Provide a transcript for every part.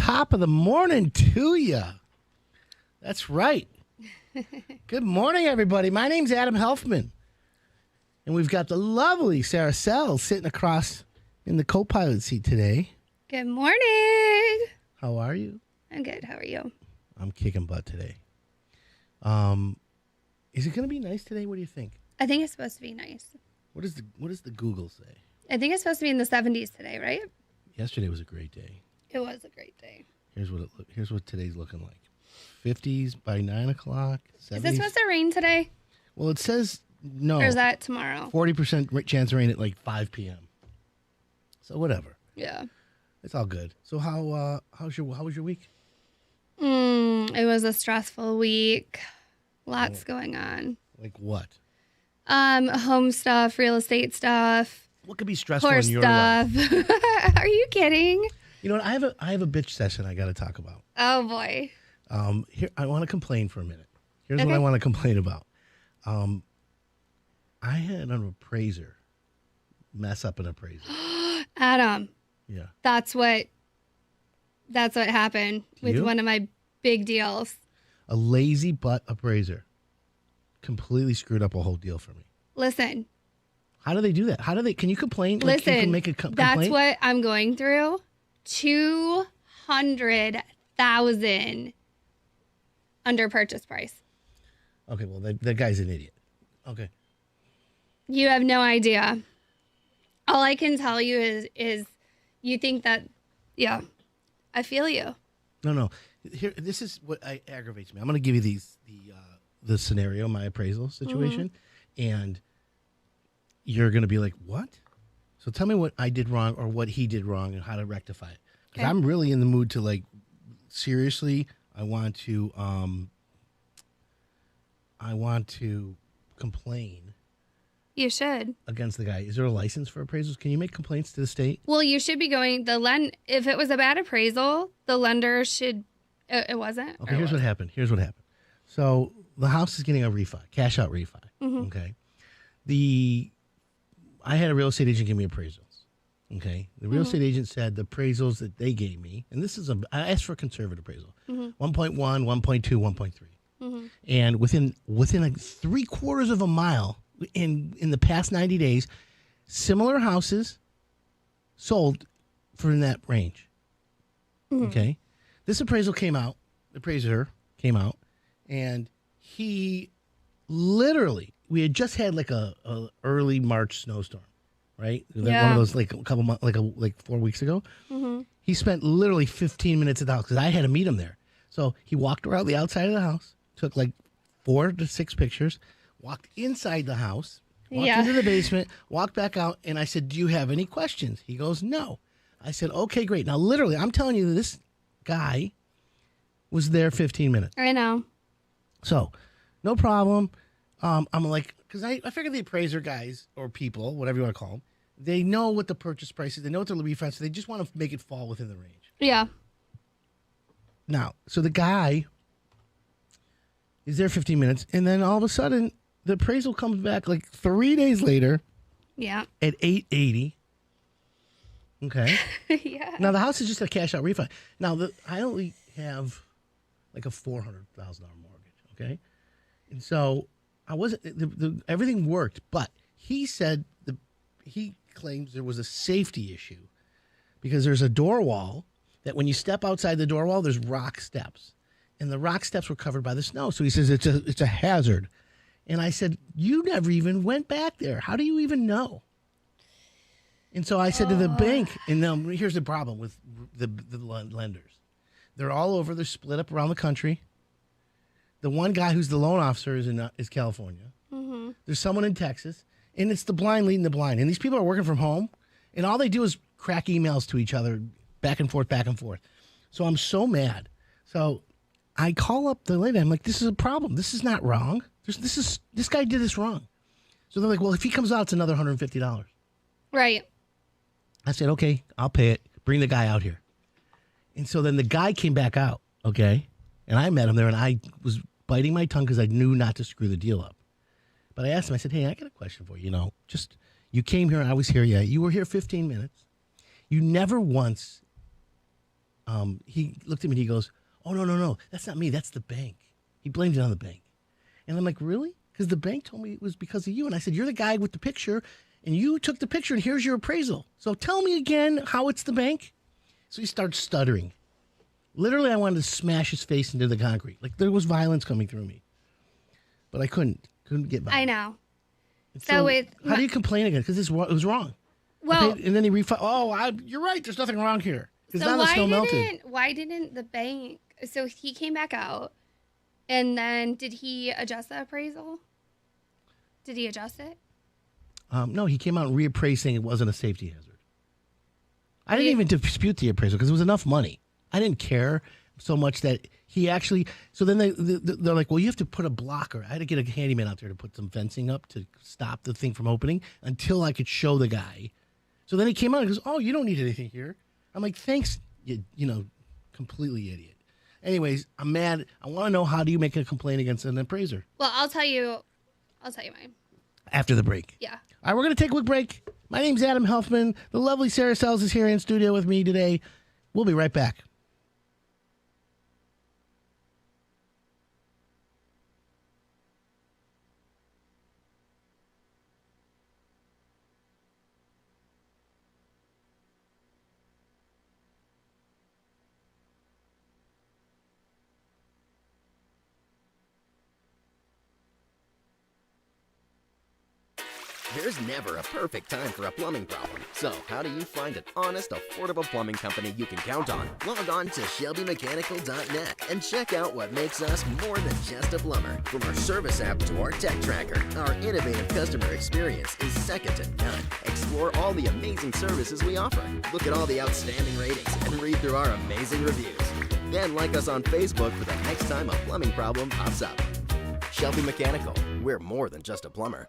top of the morning to you. That's right. Good morning, everybody. My name's Adam Helfman. And we've got the lovely Sarah Sells sitting across in the co-pilot seat today. Good morning. How are you? I'm good. How are you? I'm kicking butt today. Is it going to be nice today? What do you think? I think it's supposed to be nice. What does the Google say? I think it's supposed to be in the 70s today, right? Yesterday was a great day. It was a great day. Here's what today's looking like. 50s by 9 o'clock. 70s. Is it supposed to rain today? Well, it says no. Or is that tomorrow? 40% chance of rain at like 5 p.m. So whatever. Yeah. It's all good. So how was your week? It was a stressful week. Lots going on. Like what? Home stuff, real estate stuff. What could be stressful Horse in your stuff. life? Are you kidding? You know what? I have a bitch session I got to talk about. Oh boy. Here I want to complain for a minute. Here's Okay. what I want to complain about. I had an appraiser mess up an appraisal. Adam, Yeah. that's what happened with You? one of my big deals. A lazy butt appraiser completely screwed up a whole deal for me. Listen, How do they do that? Can you complain? Like, you Listen, can make a that's complaint? what I'm going through. 200,000 under purchase price. Okay, well, that guy's an idiot. Okay. You have no idea. All I can tell you is you think that, yeah, I feel you. No. Here, this is what aggravates me. I'm going to give you the scenario, my appraisal situation, and you're going to be like, what? So tell me what I did wrong or what he did wrong and how to rectify it. Because Okay. I'm really in the mood to, like, seriously, I want to complain You should. against the guy. Is there a license for appraisals? Can you make complaints to the state? Well, you should be going, if it was a bad appraisal, the lender should, it wasn't? Okay, Or here's what happened. So the house is getting a refi, cash out refi. Okay. I had a real estate agent give me appraisals. Okay. The real estate agent said the appraisals that they gave me, and I asked for a conservative appraisal, 1.1, 1.2, 1.3. And within like 3/4 of a mile in the past 90 days, similar houses sold for in that range. Okay. This appraisal came out, the appraiser came out, and he literally, we had just had like a early March snowstorm, right? One Yeah. of those like a couple months, like 4 weeks ago. He spent literally 15 minutes at the house because I had to meet him there. So he walked around the outside of the house, took like 4 to 6 pictures, walked inside the house, walked Yeah. into the basement, walked back out, and I said, do you have any questions? He goes, no. I said, okay, great. Now, literally, I'm telling you, this guy was there 15 minutes. I know. So, no problem. I'm like, because I figured the appraiser guys or people, whatever you want to call them, they know what the purchase price is. They know what the refi is. So they just want to make it fall within the range. Yeah. Now, so the guy is there 15 minutes, and then all of a sudden, the appraisal comes back like 3 days later Yeah. at $880. Okay. Yeah. Now, the house is just a cash out refi. Now, I only have like a $400,000 mortgage, okay? And so I wasn't, everything worked, but he said, he claims there was a safety issue because there's a door wall that when you step outside the door wall, there's rock steps. And the rock steps were covered by the snow. So he says it's a hazard. And I said, you never even went back there. How do you even know? And so I said to the bank, and now here's the problem with the lenders. They're all over. They're split up around the country. The one guy who's the loan officer is California. There's someone in Texas, and it's the blind leading the blind. And these people are working from home, and all they do is crack emails to each other back and forth, back and forth. So I'm so mad. So I call up the lady. I'm like, this is a problem. This is not wrong. This guy did this wrong. So they're like, well, if he comes out, it's another $150. Right. I said, okay, I'll pay it. Bring the guy out here. And so then the guy came back out, okay? And I met him there, and I was biting my tongue because I knew not to screw the deal up. But I asked him, I said, hey, I got a question for you. You know, you came here, and I was here, yeah. You were here 15 minutes. You never once he looked at me and he goes, "Oh, no, no, no. That's not me. That's the bank." He blamed it on the bank. And I'm like, "Really?" Because the bank told me it was because of you. And I said, "You're the guy with the picture, and you took the picture, and here's your appraisal. So tell me again how it's the bank." So he starts stuttering. Literally, I wanted to smash his face into the concrete. Like there was violence coming through me. But I couldn't get by. I know. So how do you complain again? Because it was wrong. Well, okay, and then he you're right. There's nothing wrong here. Because so now the snow melted. why didn't the bank? So he came back out, and then did he adjust the appraisal? Did he adjust it? No, he came out and reappraised saying it wasn't a safety hazard. I didn't even dispute the appraisal because it was enough money. I didn't care so much that he actually. So then they're like, "Well, you have to put a blocker." I had to get a handyman out there to put some fencing up to stop the thing from opening until I could show the guy. So then he came out and goes, "Oh, you don't need anything here." I'm like, "Thanks, you completely idiot." Anyways, I'm mad. I want to know, how do you make a complaint against an appraiser? Well, I'll tell you mine. After the break. Yeah. All right, we're going to take a quick break. My name's Adam Helfman. The lovely Sarah Sells is here in studio with me today. We'll be right back. There's never a perfect time for a plumbing problem. So, how do you find an honest, affordable plumbing company you can count on? Log on to ShelbyMechanical.net and check out what makes us more than just a plumber. From our service app to our tech tracker, our innovative customer experience is second to none. Explore all the amazing services we offer. Look at all the outstanding ratings and read through our amazing reviews. Then like us on Facebook for the next time a plumbing problem pops up. Shelby Mechanical, we're more than just a plumber.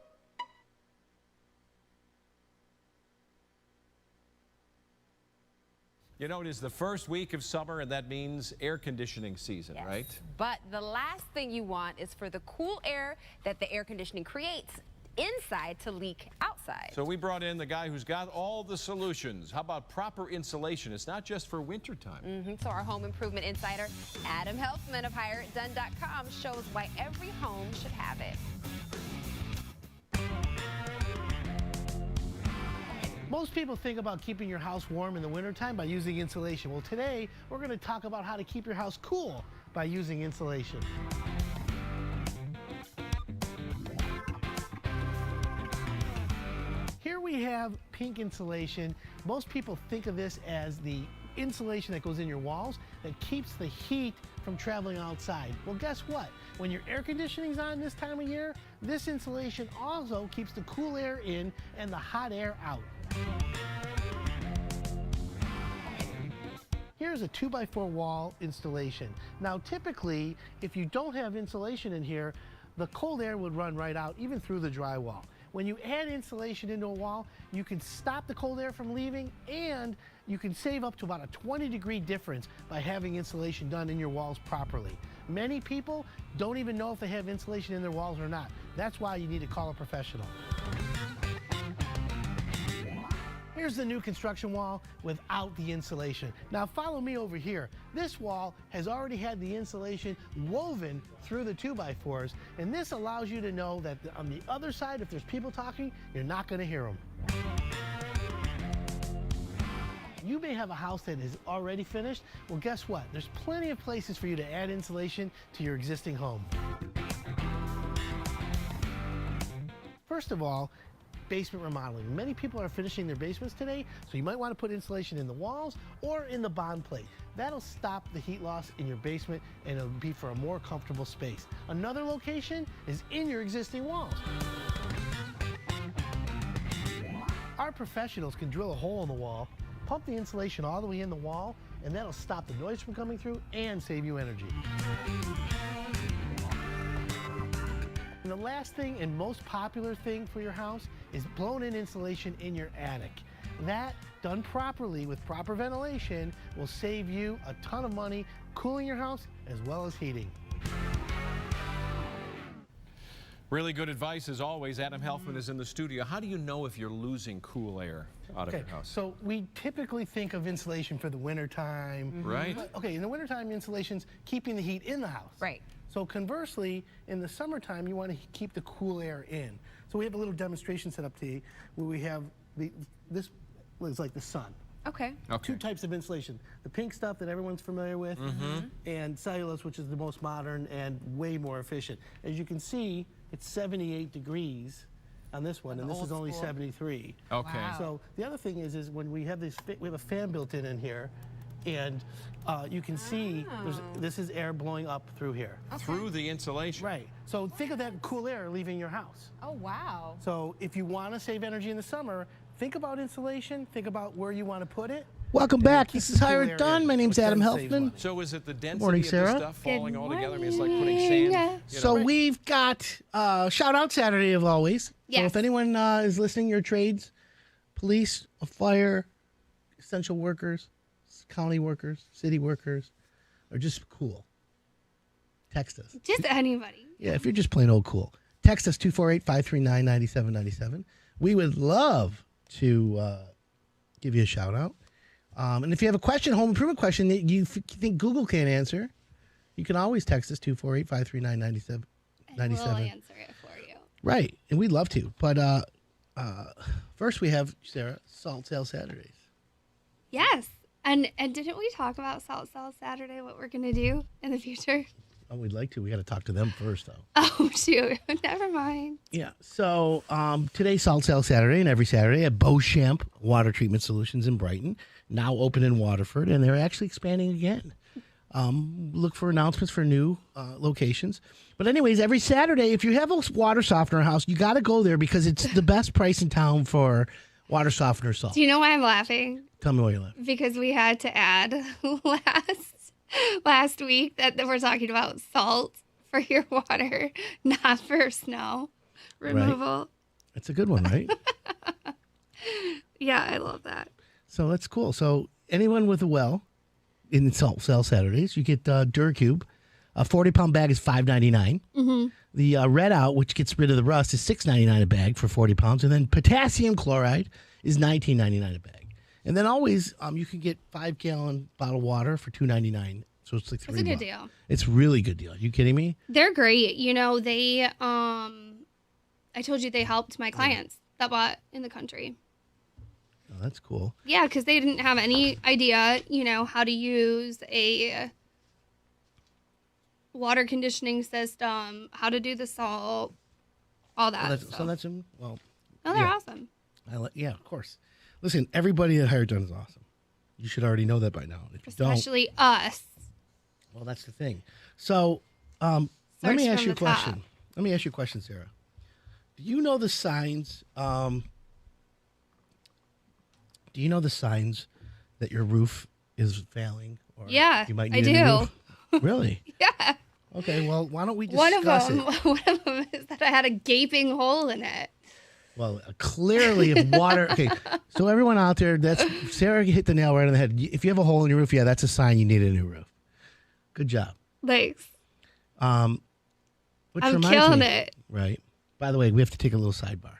You know, it is the first week of summer, and that means air conditioning season, Yes. right? But the last thing you want is for the cool air that the air conditioning creates inside to leak outside. So we brought in the guy who's got all the solutions. How about proper insulation? It's not just for wintertime. So our home improvement insider, Adam Helfman of HireItDone.com, shows why every home should have it. Most people think about keeping your house warm in the wintertime by using insulation. Well, today we're going to talk about how to keep your house cool by using insulation. Here we have pink insulation. Most people think of this as the insulation that goes in your walls that keeps the heat from traveling outside. Well, guess what? When your air conditioning's on this time of year, this insulation also keeps the cool air in and the hot air out. Here's a 2x4 wall installation. Now, typically, if you don't have insulation in here, the cold air would run right out, even through the drywall. When you add insulation into a wall, you can stop the cold air from leaving, and you can save up to about a 20-degree difference by having insulation done in your walls properly. Many people don't even know if they have insulation in their walls or not. That's why you need to call a professional. Here's the new construction wall without the insulation. Now follow me over here. This wall has already had the insulation woven through the 2x4s, and this allows you to know that on the other side, if there's people talking, you're not going to hear them. You may have a house that is already finished. Well, guess what? There's plenty of places for you to add insulation to your existing home. First of all, basement remodeling. Many people are finishing their basements today, so you might want to put insulation in the walls or in the bond plate. That'll stop the heat loss in your basement, and it'll be for a more comfortable space. Another location is in your existing walls. Our professionals can drill a hole in the wall, pump the insulation all the way in the wall, and that'll stop the noise from coming through and save you energy. And the last thing and most popular thing for your house is blown-in insulation in your attic. That, done properly with proper ventilation, will save you a ton of money cooling your house as well as heating. Really good advice as always. Adam Helfman is in the studio. How do you know if you're losing cool air out of your house? So we typically think of insulation for the wintertime. Right. Okay, in the wintertime, insulation's keeping the heat in the house. Right. So conversely, in the summertime, you want to keep the cool air in. So we have a little demonstration set up today where we have this looks like the sun. Okay. Two types of insulation. The pink stuff that everyone's familiar with, and cellulose, which is the most modern and way more efficient. As you can see, it's 78 degrees on this one, and this is only 73. Okay. Wow. So the other thing is when we have this, we have a fan built in here, and you can see this is air blowing up through here. Through the insulation. Right. So think of that cool air leaving your house. Oh, wow. So if you want to save energy in the summer, think about insulation, think about where you want to put it. Welcome back. This is Hired Done. My name's Adam Helfman. So is it the density Morning, of Sarah. the stuff falling Good all together? I mean, it's like morning. putting sand. So we've got shout out Saturday of always. So Yes. if anyone is listening, your trades, police, fire, essential workers, county workers, city workers, or just cool, text us. Just anybody. Yeah, if you're just plain old cool, text us 248-539-9797. We would love to give you a shout out. And if you have a question, home improvement question that you think Google can't answer, you can always text us 248-539-9797. And we'll answer it for you. Right, and we'd love to. But first we have, Sarah, Salt Sale Saturdays. Yes. And didn't we talk about Salt Sale Saturday, what we're going to do in the future? Oh, we'd like to. We got to talk to them first, though. Oh, shoot. Never mind. Yeah. So today's Salt Sale Saturday, and every Saturday at Beauchamp Water Treatment Solutions in Brighton, now open in Waterford, and they're actually expanding again. Look for announcements for new locations. But anyways, every Saturday, if you have a water softener house, you got to go there because it's the best price in town for water softener salt. Do you know why I'm laughing? Tell me why you laugh. Because we had to add last week that we're talking about salt for your water, not for snow removal. It's a good one, right? Yeah, I love that. So that's cool. So anyone with a well in Salt Sale Saturdays, you get Duracube. A 40-pound bag is $5.99. Mm-hmm. The Red Out, which gets rid of the rust, is $6.99 a bag for 40 pounds. And then potassium chloride is $19.99 a bag. And then always you can get 5-gallon bottled water for $2.99. So it's like $3. It's a good deal. It's a really good deal. Are you kidding me? They're great. You know, they I told you they helped my clients that bought in the country. Oh, that's cool. Yeah, because they didn't have any idea, you know, how to use a water conditioning system, how to do the salt, all that. So that's well. Oh, they're yeah. awesome. Yeah, of course. Listen, everybody at Hired Done is awesome. You should already know that by now. If you Especially us. well, that's the thing. So let Starts me ask from you a the question. top. Let me ask you a question, Sarah. Do you know the signs? Do you know the signs that your roof is failing? Or Yeah, you might I need a new do. roof? Really? Yeah. Okay. Well, why don't we One discuss of it? one of them is that I had a gaping hole in it. Well, clearly, if water. Okay, so everyone out there, that's Sarah hit the nail right on the head. If you have a hole in your roof, yeah, that's a sign you need a new roof. Good job. Thanks. Which I'm reminds killing me, it. Right. By the way, we have to take a little sidebar.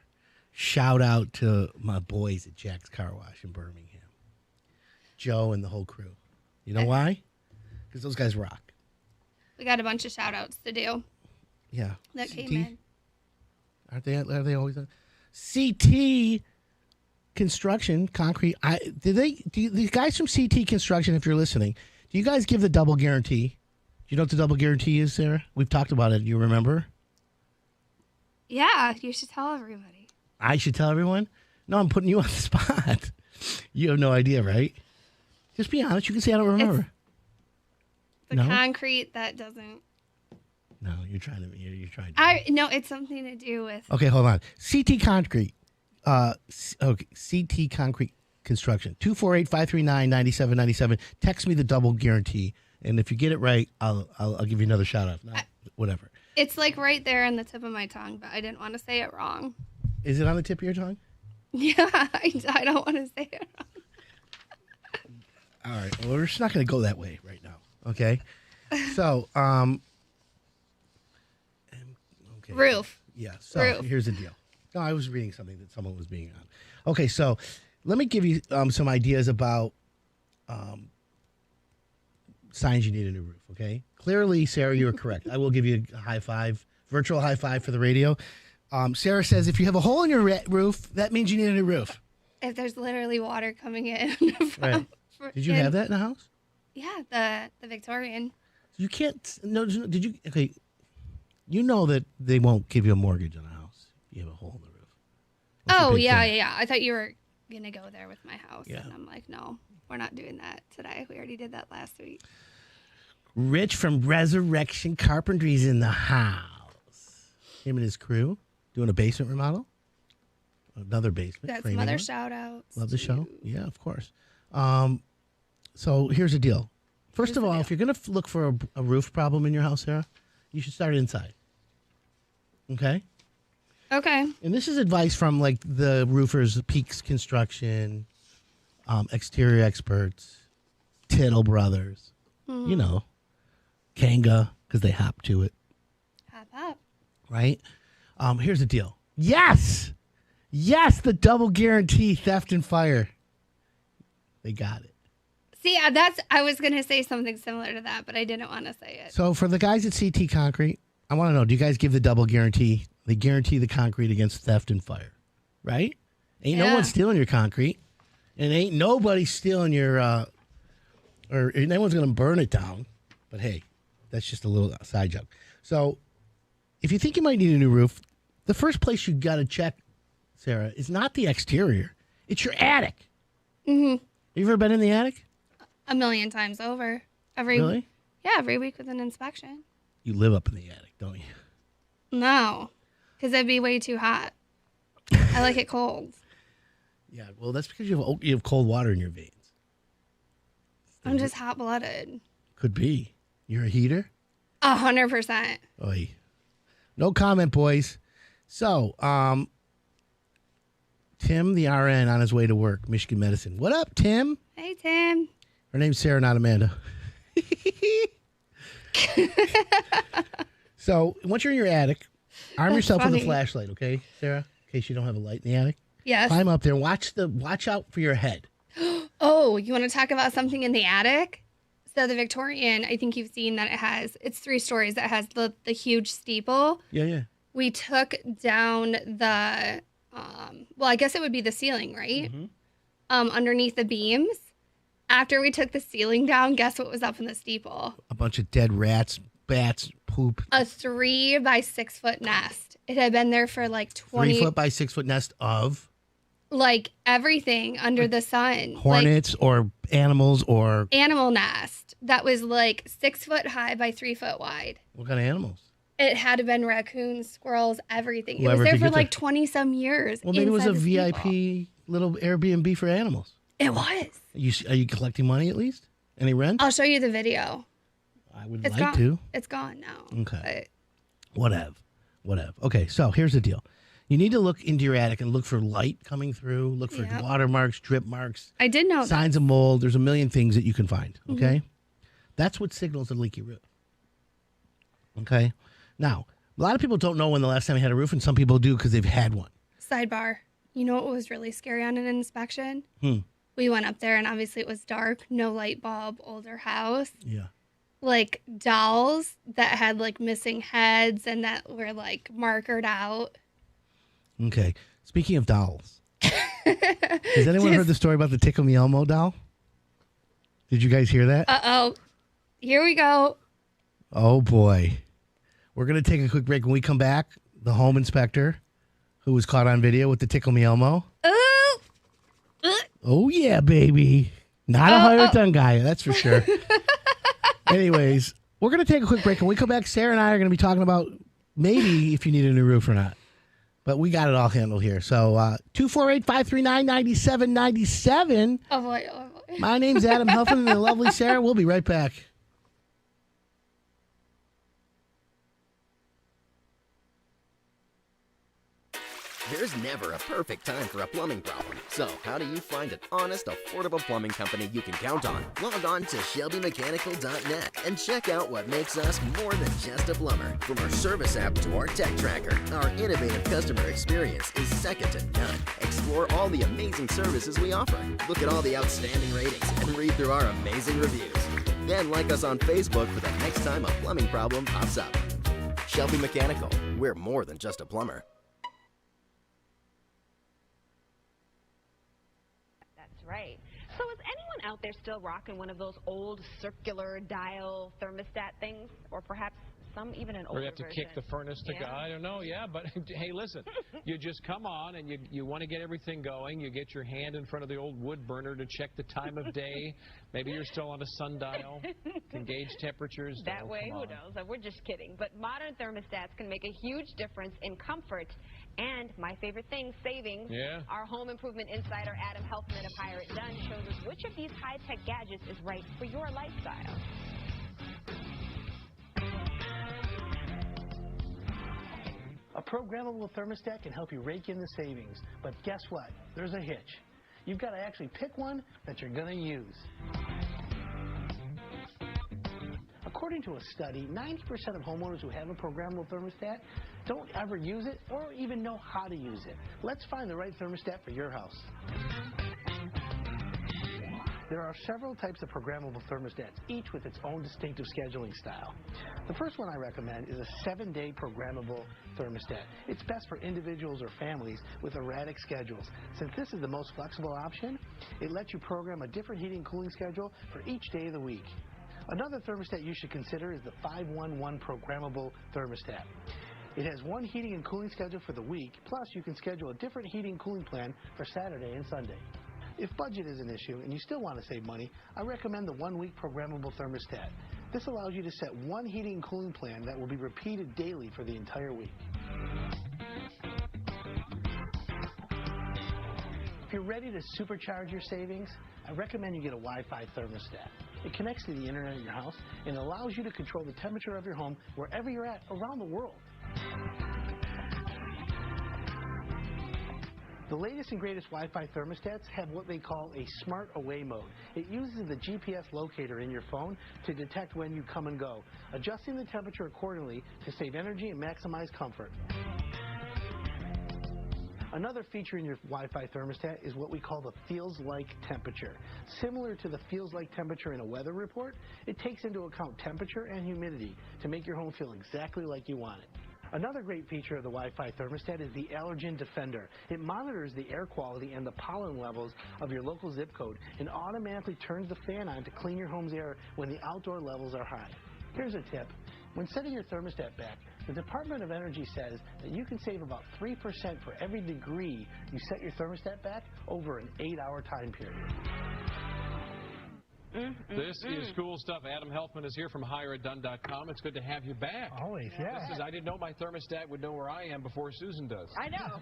Shout out to my boys at Jack's Car Wash in Birmingham, Joe and the whole crew. You know why? Because those guys rock. We got a bunch of shout outs to do Yeah. that CT? came in. Are they always on? CT Construction Concrete. These guys from CT Construction, if you're listening, do you guys give the double guarantee? Do you know what the double guarantee is, Sarah? We've talked about it. You remember? Yeah, you should tell everybody. I should tell everyone? No, I'm putting you on the spot. You have no idea, right? Just be honest. You can say I don't remember. The No? concrete that doesn't. No, you're trying to. No, it's something to do with. Okay, hold on. CT Concrete. Okay, CT Concrete Construction. 248-539-9797. Text me the double guarantee, and if you get it right, I'll give you another shout out. Whatever. It's like right there on the tip of my tongue, but I didn't want to say it wrong. Is it on the tip of your tongue? Yeah, I don't want to say it wrong. All right. Well, we're just not going to go that way right now. Okay. So, okay. Roof. Yeah. So Roof. here's the deal. No, I was reading something that someone was being on. Okay, so let me give you some ideas about signs you need a new roof. Okay. Clearly, Sarah, you are correct. I will give you a high five, virtual high five for the radio. Sarah says if you have a hole in your roof, that means you need a new roof. If there's literally water coming in. Right. Did you have that in the house? Yeah, the Victorian. You can't. No. Did you? Okay. You know that they won't give you a mortgage on a house if you have a hole in the roof. What's your Oh, big yeah, thing? yeah. I thought you were going to go there with my house. Yeah. And I'm like, no, we're not doing that today. We already did that last week. Rich from Resurrection Carpentry's in the house. Him and his crew doing a basement remodel. Another basement. Got some framing other one. shout outs. Love the show. Yeah, of course. So here's the deal. First of all, if you're going to look for a roof problem in your house, Sarah, you should start inside. Okay? Okay. And this is advice from like the roofers, Peaks Construction, exterior experts, Tittle Brothers, you know, Kanga, because they hop to it, Hop up. right? Here's the deal. Yes, the double guarantee theft and fire. They got it. See, I was going to say something similar to that, but I didn't want to say it. So for the guys at CT Concrete, I want to know, do you guys give the double guarantee? They guarantee the concrete against theft and fire, right? Ain't no Yeah. one stealing your concrete, and ain't nobody stealing your, or no one's going to burn it down. But hey, that's just a little side joke. So if you think you might need a new roof, the first place you got to check, Sarah, is not the exterior. It's your attic. Mm-hmm. Have you ever been in the attic? A million times over. Really? Yeah, every week with an inspection. You live up in the attic, don't you? No, because it'd be way too hot. I like it cold. Yeah, well, that's because you have cold water in your veins. I'm just hot blooded. Could be. You're a heater? 100%. Oy. No comment, boys. So, Tim, the RN, on his way to work, Michigan Medicine. What up, Tim? Hey, Tim. Her name's Sarah, not Amanda. So, once you're in your attic, arm That's yourself with a funny. flashlight, okay, Sarah? In case you don't have a light in the attic. Yes. Climb up there. Watch out for your head. Oh, you want to talk about something in the attic? So the Victorian, I think you've seen that it's 3 stories. That has the huge steeple. Yeah. We took down the, well, I guess it would be the ceiling, right? Mm-hmm. Underneath the beams. After we took the ceiling down, guess what was up in the steeple? A bunch of dead rats, bats, poop. A 3 by 6 foot nest. It had been there for like 20, 3 foot by 6 foot nest of like everything under the sun. hornets or animals or Like animal nest that was like 6 foot high by 3 foot wide. what kind of animals? It had been raccoons, squirrels, everything. Whoever it was there could for get like there. 20 some years. Well, maybe it was inside a the steeple. VIP little Airbnb for animals. It was. Are you collecting money at least? Any rent? I'll show you the video. I would It's like gone. to. It's gone now. Okay. Whatever. Okay, so here's the deal. You need to look into your attic and look for light coming through. Look for Yep. water marks, drip marks, I did know that. signs of mold. There's a million things that you can find. Mm-hmm. Okay, that's what signals a leaky roof. Okay, now a lot of people don't know when the last time they had a roof, and some people do because they've had one. Sidebar. You know what was really scary on an inspection? Hmm. We went up there and obviously it was dark, no light bulb, older house. Yeah. Like dolls that had like missing heads and that were like markered out. Okay. Speaking of dolls, has anyone heard the story about the Tickle Me Elmo doll? Did you guys hear that? Uh-oh. Here we go. Oh boy. We're going to take a quick break. When we come back, the home inspector who was caught on video with the Tickle Me Elmo. Ooh. Oh yeah, baby. Not a hired done guy, that's for sure. Anyways, we're going to take a quick break. When we come back, Sarah and I are going to be talking about maybe if you need a new roof or not. But we got it all handled here. So 248-539-9797. Oh boy, oh boy. My name's Adam Helfman and the lovely Sarah. We'll be right back. There's never a perfect time for a plumbing problem. So, how do you find an honest, affordable plumbing company you can count on? Log on to ShelbyMechanical.net and check out what makes us more than just a plumber. From our service app to our tech tracker, our innovative customer experience is second to none. Explore all the amazing services we offer. Look at all the outstanding ratings and read through our amazing reviews. Then like us on Facebook for the next time a plumbing problem pops up. Shelby Mechanical, we're more than just a plumber. That's right. So is anyone out there still rocking one of those old circular dial thermostat things? Or perhaps some even an older Or you have to kick the furnace to go. I don't know. Yeah, but hey, listen, you just come on and you want to get everything going. You get your hand in front of the old wood burner to check the time of day. Maybe you're still on a sundial. Can gauge temperatures. That way, who knows? We're just kidding. But modern thermostats can make a huge difference in comfort and, my favorite thing, savings. Yeah. Our home improvement insider, Adam Helfman of Hire It Done, shows us which of these high-tech gadgets is right for your lifestyle. A programmable thermostat can help you rake in the savings, but guess what? There's a hitch. You've got to actually pick one that you're going to use. According to a study, 90% of homeowners who have a programmable thermostat don't ever use it or even know how to use it. Let's find the right thermostat for your house. There are several types of programmable thermostats, each with its own distinctive scheduling style. The first one I recommend is a 7-day programmable thermostat. It's best for individuals or families with erratic schedules. Since this is the most flexible option, it lets you program a different heating and cooling schedule for each day of the week. Another thermostat you should consider is the 511 programmable thermostat. It has one heating and cooling schedule for the week, plus you can schedule a different heating and cooling plan for Saturday and Sunday. If budget is an issue and you still want to save money, I recommend the 1-week programmable thermostat. This allows you to set one heating and cooling plan that will be repeated daily for the entire week. If you're ready to supercharge your savings, I recommend you get a Wi-Fi thermostat. It connects to the internet in your house and allows you to control the temperature of your home wherever you're at around the world. The latest and greatest Wi-Fi thermostats have what they call a smart away mode. It uses the GPS locator in your phone to detect when you come and go, adjusting the temperature accordingly to save energy and maximize comfort. Another feature in your Wi-Fi thermostat is what we call the feels like temperature. Similar to the feels like temperature in a weather report, it takes into account temperature and humidity to make your home feel exactly like you want it. Another great feature of the Wi-Fi thermostat is the Allergen Defender. It monitors the air quality and the pollen levels of your local zip code and automatically turns the fan on to clean your home's air when the outdoor levels are high. Here's a tip. When setting your thermostat back, the Department of Energy says that you can save about 3% for every degree you set your thermostat back over an 8-hour time period. This is cool stuff. Adam Helfman is here from HireItDone.com. It's good to have you back. Always, yeah. I didn't know my thermostat would know where I am before Susan does. I know.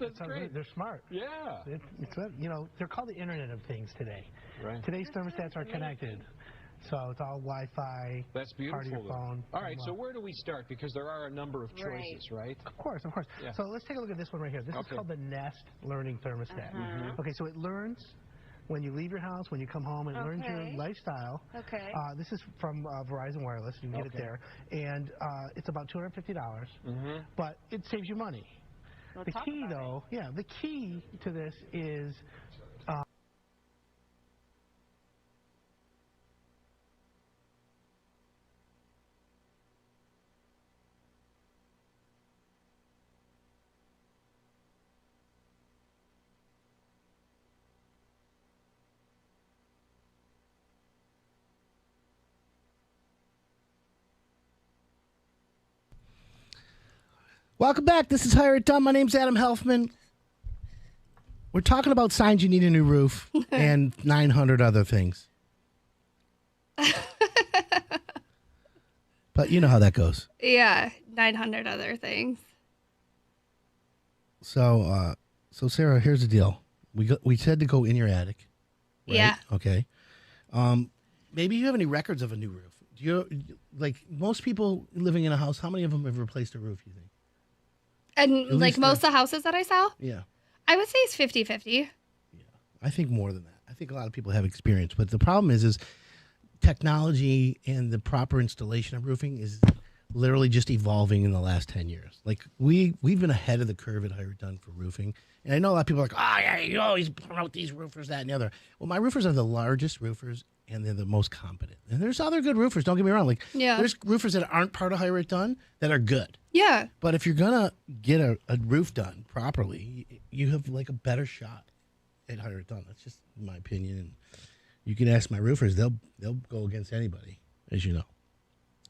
That's great. They're smart. Yeah. They're called the Internet of Things today. Right. Today's thermostats are connected. So it's all Wi-Fi, That's beautiful. part of your phone. All right, so where do we start? Because there are a number of choices, right? Of course. Yeah. So let's take a look at this one right here. This is called the Nest Learning Thermostat. Okay, so it learns when you leave your house, when you come home, it learns your lifestyle. Okay. This is from Verizon Wireless. You can get it there. And it's about $250, but it saves you money. The key, though, the key to this is Welcome back. This is Hire It Done. My name's Adam Helfman. We're talking about signs you need a new roof and 900 other things. But you know how that goes. Yeah, 900 other things. So Sarah, here's the deal. We said to go in your attic. Right? Yeah. Okay. Maybe you have any records of a new roof. Do you, like most people living in a house, how many of them have replaced a roof, you think? And like least most of the houses that I saw, Yeah. I would say it's 50-50. I think more than that. I think a lot of people have experience, but the problem is technology and the proper installation of roofing is literally just evolving in the last 10 years. Like we've been ahead of the curve at Hire It Done for roofing. And I know a lot of people are like, oh, yeah, you always promote these roofers, that, and the other. Well, my roofers are the largest roofers, and they're the most competent. And there's other good roofers, don't get me wrong. Like, there's roofers that aren't part of Hire It Done that are good. Yeah. But if you're going to get a roof done properly, you have like a better shot at Hire It Done. That's just my opinion. And you can ask my roofers; they'll go against anybody, as you know.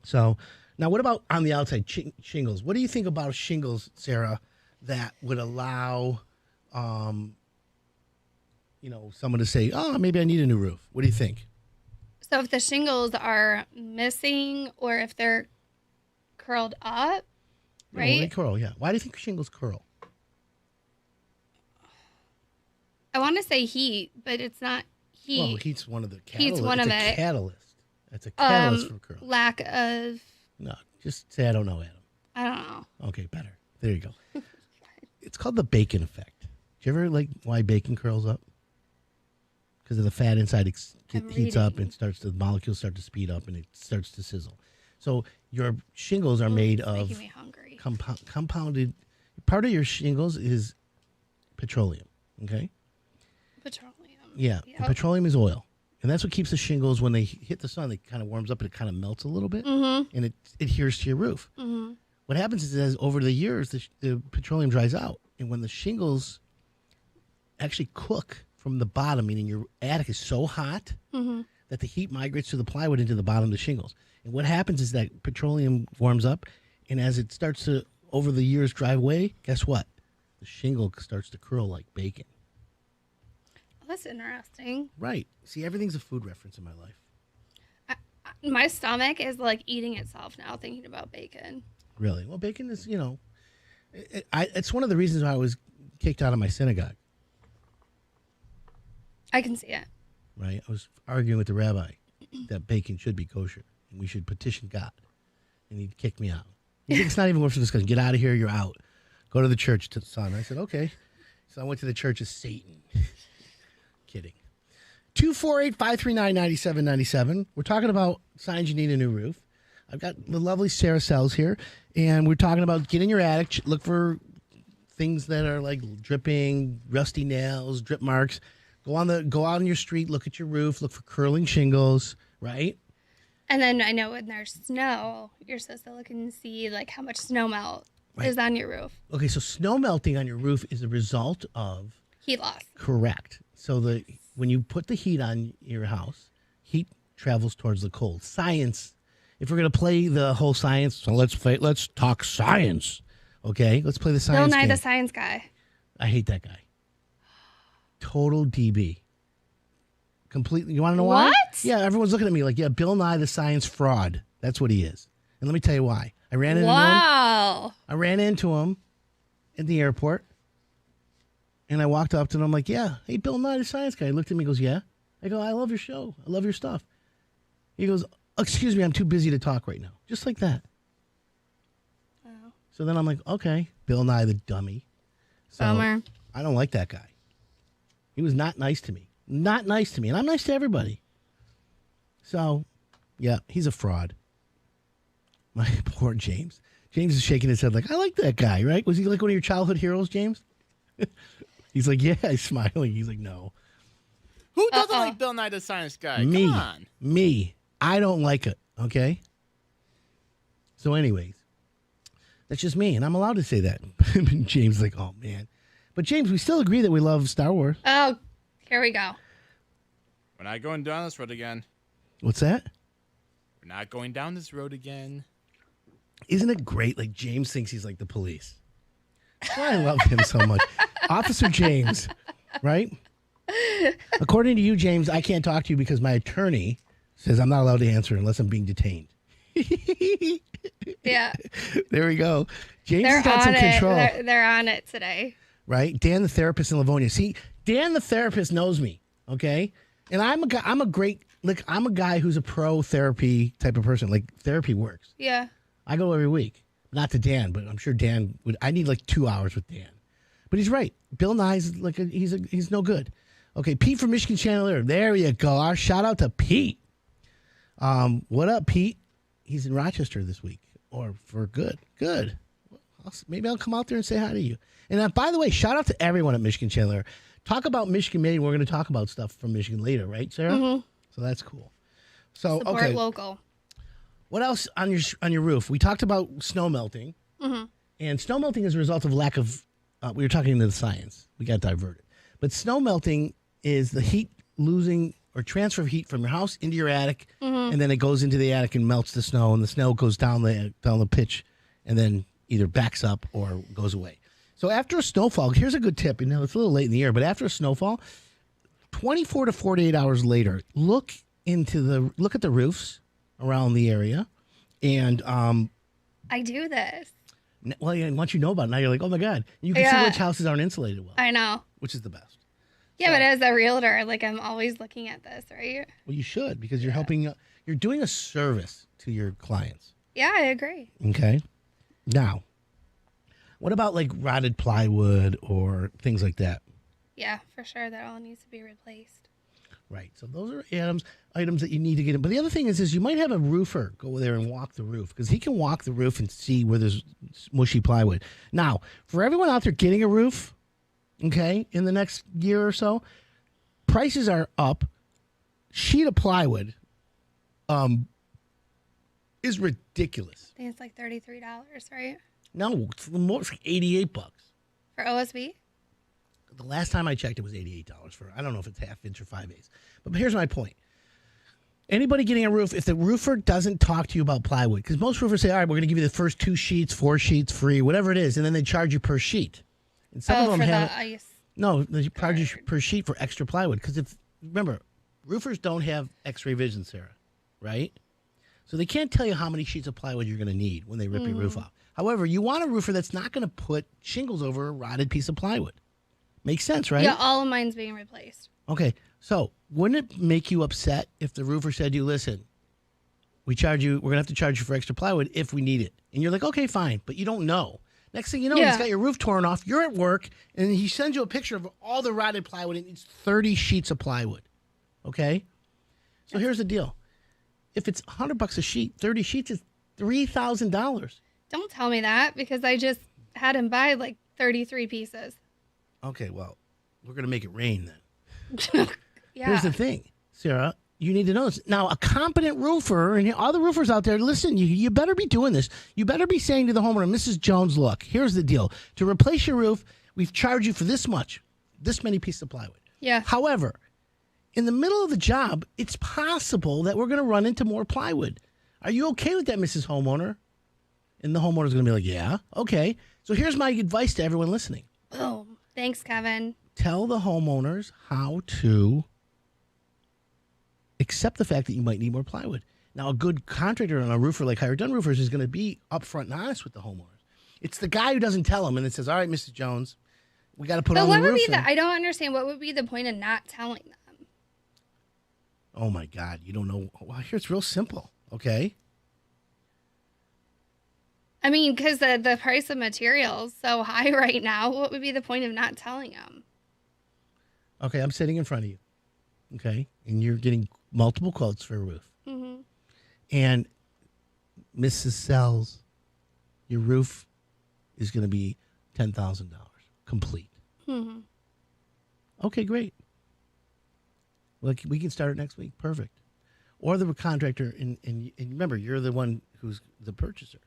So now, what about on the outside shingles? What do you think about shingles, Sarah, that would allow, someone to say, "Oh, maybe I need a new roof"? What do you think? So if the shingles are missing or if they're curled up, right? Oh, they curl, yeah. Why do you think shingles curl? I want to say heat, but it's not heat. Well, heat's one of the catalysts. Heat's one of it's a it. catalyst. It's a catalyst for curl. Lack of. No, just say I don't know, Adam. I don't know. Okay, better. There you go. It's called the bacon effect. Do you ever like why bacon curls up? Because of the fat inside heats up and the molecules start to speed up and it starts to sizzle. So your shingles are made of making me hungry. Compounded. Part of your shingles is petroleum. Okay. Petroleum. Yeah, Yep. and petroleum is oil, and that's what keeps the shingles when they hit the sun. They kind of warms up and it kind of melts a little bit, and it adheres to your roof. Mm-hmm. What happens is, as over the years, the petroleum dries out, and when the shingles actually cook from the bottom, meaning your attic is so hot that the heat migrates to the plywood into the bottom of the shingles. And what happens is that petroleum warms up, and as it starts to over the years dry away, guess what? The shingle starts to curl like bacon. That's interesting. Right. See, everything's a food reference in my life. My stomach is like eating itself now thinking about bacon. Really? Well, bacon is, it's one of the reasons why I was kicked out of my synagogue. I can see it. Right? I was arguing with the rabbi that bacon should be kosher and we should petition God. And he kicked me out. He said, it's not even worth the discussion. Get out of here. You're out. Go to the church, to the son. I said, okay. So I went to the church of Satan. Kidding. 248-539-9797. We're talking about signs you need a new roof. I've got the lovely Sarah Sells here, and we're talking about get in your attic, look for things that are like dripping, rusty nails, drip marks. Go out on your street, look at your roof, look for curling shingles, right? And then I know when there's snow, you're supposed to look and see like how much snow melt is on your roof. Okay, so snow melting on your roof is a result of Heat loss. Correct. So when you put the heat on your house, heat travels towards the cold. Science. If we're gonna play the whole science, so let's talk science. Okay, let's play the science. Bill Nye game. the Science Guy. I hate that guy. Total DB. Completely. You want to know why? What? Yeah, everyone's looking at me like, yeah, Bill Nye the Science Fraud. That's what he is. And let me tell you why. I ran into him. Wow. I ran into him at the airport. And I walked up to him. I'm like, yeah, hey, Bill Nye, the Science Guy. He looked at me and goes, yeah. I go, I love your show. I love your stuff. He goes, excuse me, I'm too busy to talk right now. Just like that. Oh. So then I'm like, okay, Bill Nye the dummy. So Bummer. I don't like that guy. He was not nice to me. Not nice to me. And I'm nice to everybody. So, yeah, he's a fraud. My poor James. James is shaking his head like, I like that guy, right? Was he like one of your childhood heroes, James? He's like, yeah, he's smiling. He's like, no. Who doesn't like Bill Nye the Science Guy? Me. Come on. Me. I don't like it, okay? So anyways, that's just me, and I'm allowed to say that. James is like, oh, man. But James, we still agree that we love Star Wars. Oh, here we go. We're not going down this road again. What's that? We're not going down this road again. Isn't it great? Like, James thinks he's like the police. That's why I love him so much. Officer James, right? According to you, James, I can't talk to you because my attorney says I'm not allowed to answer unless I'm being detained. Yeah. There we go. James They're has got some on it. control. They're on it today. Right? Dan the therapist in Livonia. See, Dan the therapist knows me, okay? And I'm a guy who's a pro therapy type of person. Like, therapy works. Yeah. I go every week. Not to Dan, but I'm sure Dan would. I need like 2 hours with Dan. But he's right. Bill Nye's like he's no good. Okay, Pete from Michigan Chandelier. There you go. Our shout out to Pete. What up, Pete? He's in Rochester this week, or for good. Good. Maybe I'll come out there and say hi to you. And by the way, shout out to everyone at Michigan Chandler. Talk about Michigan Made. We're going to talk about stuff from Michigan later, right, Sarah? Mm-hmm. So that's cool. So Support okay, local. what else on your roof? We talked about snow melting, and snow melting is a result of lack of. We were talking into the science. We got diverted, but snow melting is the heat losing or transfer of heat from your house into your attic, and then it goes into the attic and melts the snow, and the snow goes down the pitch, and then either backs up or goes away. So after a snowfall, here's a good tip. It's a little late in the year, but after a snowfall, 24 to 48 hours later, look at the roofs around the area, and I do this. well, once you know about it, now you're like, oh my god, you can see which houses aren't insulated well, I know. which is the best. Yeah, but as a realtor, like I'm always looking at this, right? Well, you should because you're helping. You're doing a service to your clients. Yeah, I agree. Okay. Now, what about like rotted plywood or things like that? Yeah, for sure. That all needs to be replaced. Right. So those are items that you need to get in. But the other thing is you might have a roofer go there and walk the roof because he can walk the roof and see where there's mushy plywood. Now, for everyone out there getting a roof, okay, in the next year or so, prices are up. Sheet of plywood is ridiculous. I think it's like $33, right? No, it's more. It's like $88 For OSB? The last time I checked, it was $88 for. I don't know if it's half inch or 5/8. But here's my point. Anybody getting a roof, if the roofer doesn't talk to you about plywood, because most roofers say, all right, we're going to give you the first 2 sheets, 4 sheets free, whatever it is, and then they charge you per sheet. And some of them for have the ice. no, they charge you per sheet for extra plywood. Because remember, roofers don't have X-ray vision, Sarah, right? So they can't tell you how many sheets of plywood you're going to need when they rip your roof off. However, you want a roofer that's not going to put shingles over a rotted piece of plywood. Makes sense, right? Yeah, all of mine's being replaced. Okay, so wouldn't it make you upset if the roofer said to you, listen, we're going to have to charge you for extra plywood if we need it. And you're like, okay, fine, but you don't know. Next thing you know, he's got your roof torn off, you're at work, and he sends you a picture of all the rotted plywood, and it's 30 sheets of plywood. Okay? So here's the deal. If it's $100 a sheet, 30 sheets is $3,000. Don't tell me that because I just had him buy like 33 pieces. Okay, well, we're going to make it rain then. Yeah. Here's the thing, Sarah. You need to know this. Now, a competent roofer, and all the roofers out there, listen, you better be doing this. You better be saying to the homeowner, Mrs. Jones, look, here's the deal. To replace your roof, we've charged you for this much, this many pieces of plywood. Yeah. However, in the middle of the job, it's possible that we're going to run into more plywood. Are you okay with that, Mrs. Homeowner? And the homeowner's going to be like, yeah, okay. So here's my advice to everyone listening. Boom. Thanks, Kevin. Tell the homeowners how to accept the fact that you might need more plywood. Now, a good contractor and a roofer like Hired Done Roofers is going to be upfront and honest with the homeowners. It's the guy who doesn't tell them and then says, all right, Mrs. Jones, we got to put on the roof. But what would be I don't understand. What would be the point of not telling them? Oh, my God. You don't know. Well, here it's real simple, okay? I mean, because the price of materials so high right now, what would be the point of not telling them? Okay, I'm sitting in front of you, okay? And you're getting multiple quotes for a roof. Mm-hmm. And Mrs. Sells, your roof is going to be $10,000 complete. Mm-hmm. Okay, great. Well, we can start it next week. Perfect. Or the contractor, and remember, you're the one who's the purchaser.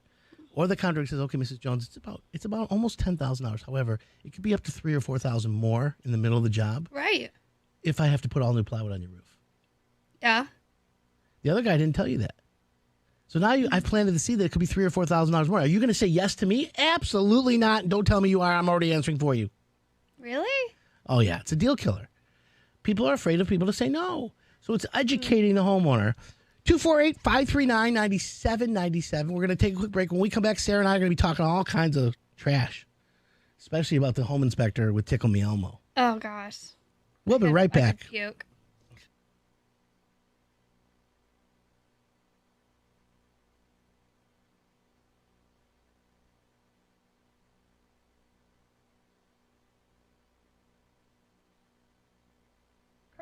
Or the contractor says, okay, Mrs. Jones, it's about almost $10,000. However, it could be up to $3,000 or $4,000 more in the middle of the job. Right. If I have to put all new plywood on your roof. Yeah. The other guy didn't tell you that. So now I've planted the seed that it could be $3,000 or $4,000 more. Are you going to say yes to me? Absolutely not. Don't tell me you are. I'm already answering for you. Really? Oh, yeah. It's a deal killer. People are afraid of people to say no. So it's educating the homeowner. 248-539-9797. We're going to take a quick break. When we come back, Sarah and I are going to be talking all kinds of trash, especially about the home inspector with Tickle Me Elmo. Oh, gosh. We'll be right back. I could puke.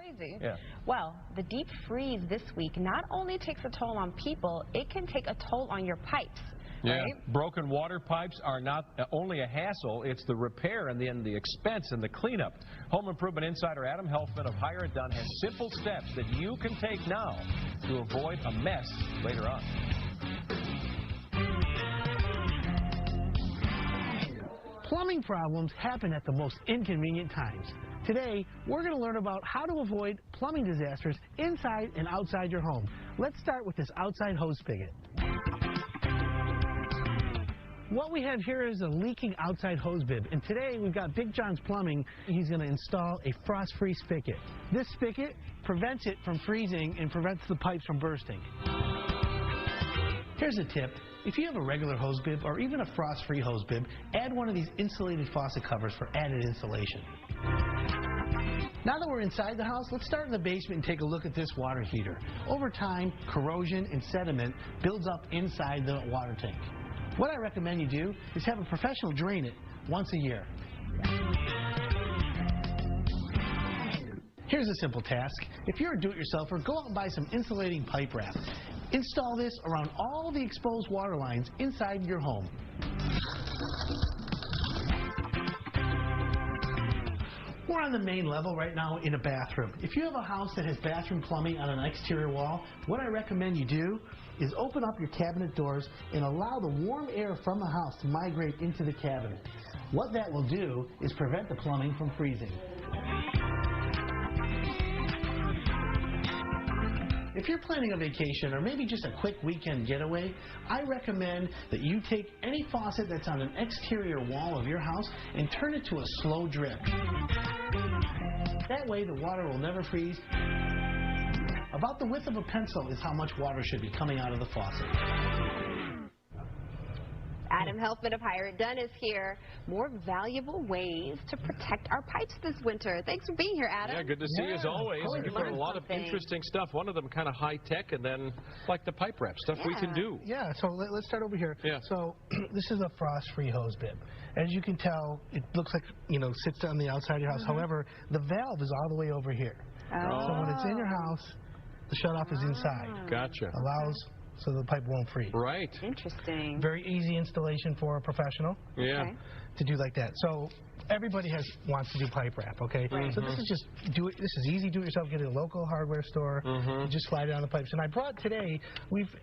Crazy. Yeah. Well, the deep freeze this week not only takes a toll on people, it can take a toll on your pipes. Yeah, Right? broken water pipes are not only a hassle, it's the repair and then the expense and the cleanup. Home improvement insider Adam Helfman of Hire It Done has simple steps that you can take now to avoid a mess later on. Plumbing problems happen at the most inconvenient times. Today, we're going to learn about how to avoid plumbing disasters inside and outside your home. Let's start with this outside hose spigot. What we have here is a leaking outside hose bib, and today we've got Big John's Plumbing. He's going to install a frost-free spigot. This spigot prevents it from freezing and prevents the pipes from bursting. Here's a tip. If you have a regular hose bib or even a frost-free hose bib, add one of these insulated faucet covers for added insulation. Now that we're inside the house, let's start in the basement and take a look at this water heater. Over time, corrosion and sediment builds up inside the water tank. What I recommend you do is have a professional drain it once a year. Here's a simple task. If you're a do-it-yourselfer, go out and buy some insulating pipe wrap. Install this around all the exposed water lines inside your home. We're on the main level right now in a bathroom. If you have a house that has bathroom plumbing on an exterior wall, what I recommend you do is open up your cabinet doors and allow the warm air from the house to migrate into the cabinet. What that will do is prevent the plumbing from freezing. If you're planning a vacation or maybe just a quick weekend getaway, I recommend that you take any faucet that's on an exterior wall of your house and turn it to a slow drip. That way the water will never freeze. About the width of a pencil is how much water should be coming out of the faucet. Adam Helfman of Hire It Done is here. More valuable ways to protect our pipes this winter. Thanks for being here, Adam. Yeah, good to see you as always. Always You've got a learn lot something. of interesting stuff. One of them kind of high tech, and then like the pipe wrap stuff we can do. Yeah, so let's start over here. Yeah. So this is a frost-free hose bib. As you can tell, it looks like, sits on the outside of your house. However, the valve is all the way over here. So when it's in your house, the shutoff is inside. Gotcha. Allows so the pipe won't freeze. Right. Interesting. Very easy installation for a professional Yeah. Okay. to do like that. So everybody wants to do pipe wrap, okay? Right. So this is just this is easy, do it yourself. Get it at a local hardware store. You just slide it on the pipes. And I brought today.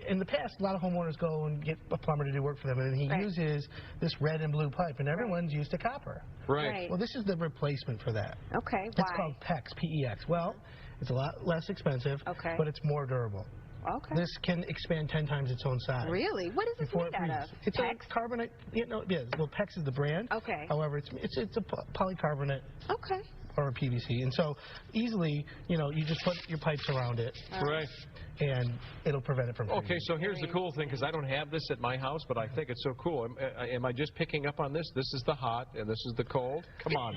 In the past, a lot of homeowners go and get a plumber to do work for them, and he Right. uses this red and blue pipe, and everyone's used a copper. Right. Well, this is the replacement for that. Okay. It's Why? called PEX, P-E-X. Well, it's a lot less expensive, Okay. but it's more durable. Okay. This can expand 10 times its own size. Really? What is this Before made it out of? freezes. It's PEX? a carbonate. Well, PEX is the brand. Okay. However, it's a polycarbonate Okay. or a PVC, and so easily, you just put your pipes around it, Right. and it'll prevent it from freezing. Okay, so here's the cool thing, because I don't have this at my house, but I think it's so cool. Am I just picking up on this? This is the hot, and this is the cold? Come on.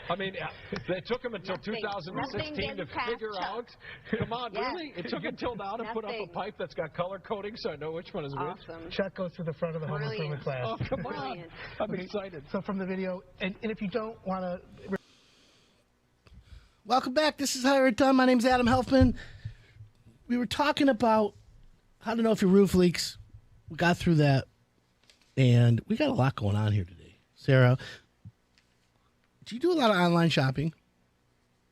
I mean, it took them until Nothing 2016 to gets past figure Chuck. out. Come on, Yes. really? It took until now to put up a Nothing. pipe that's got color coding so I know which one is which? Awesome. Chuck goes to the front of the home Brilliant. improvement class. Oh, come on. Brilliant. I'm excited. So from the video, and if you don't want to... Welcome back. This is Hire It Done. My name's Adam Helfman. We were talking about how to know if your roof leaks. We got through that, and we got a lot going on here today. Sarah, do you do a lot of online shopping?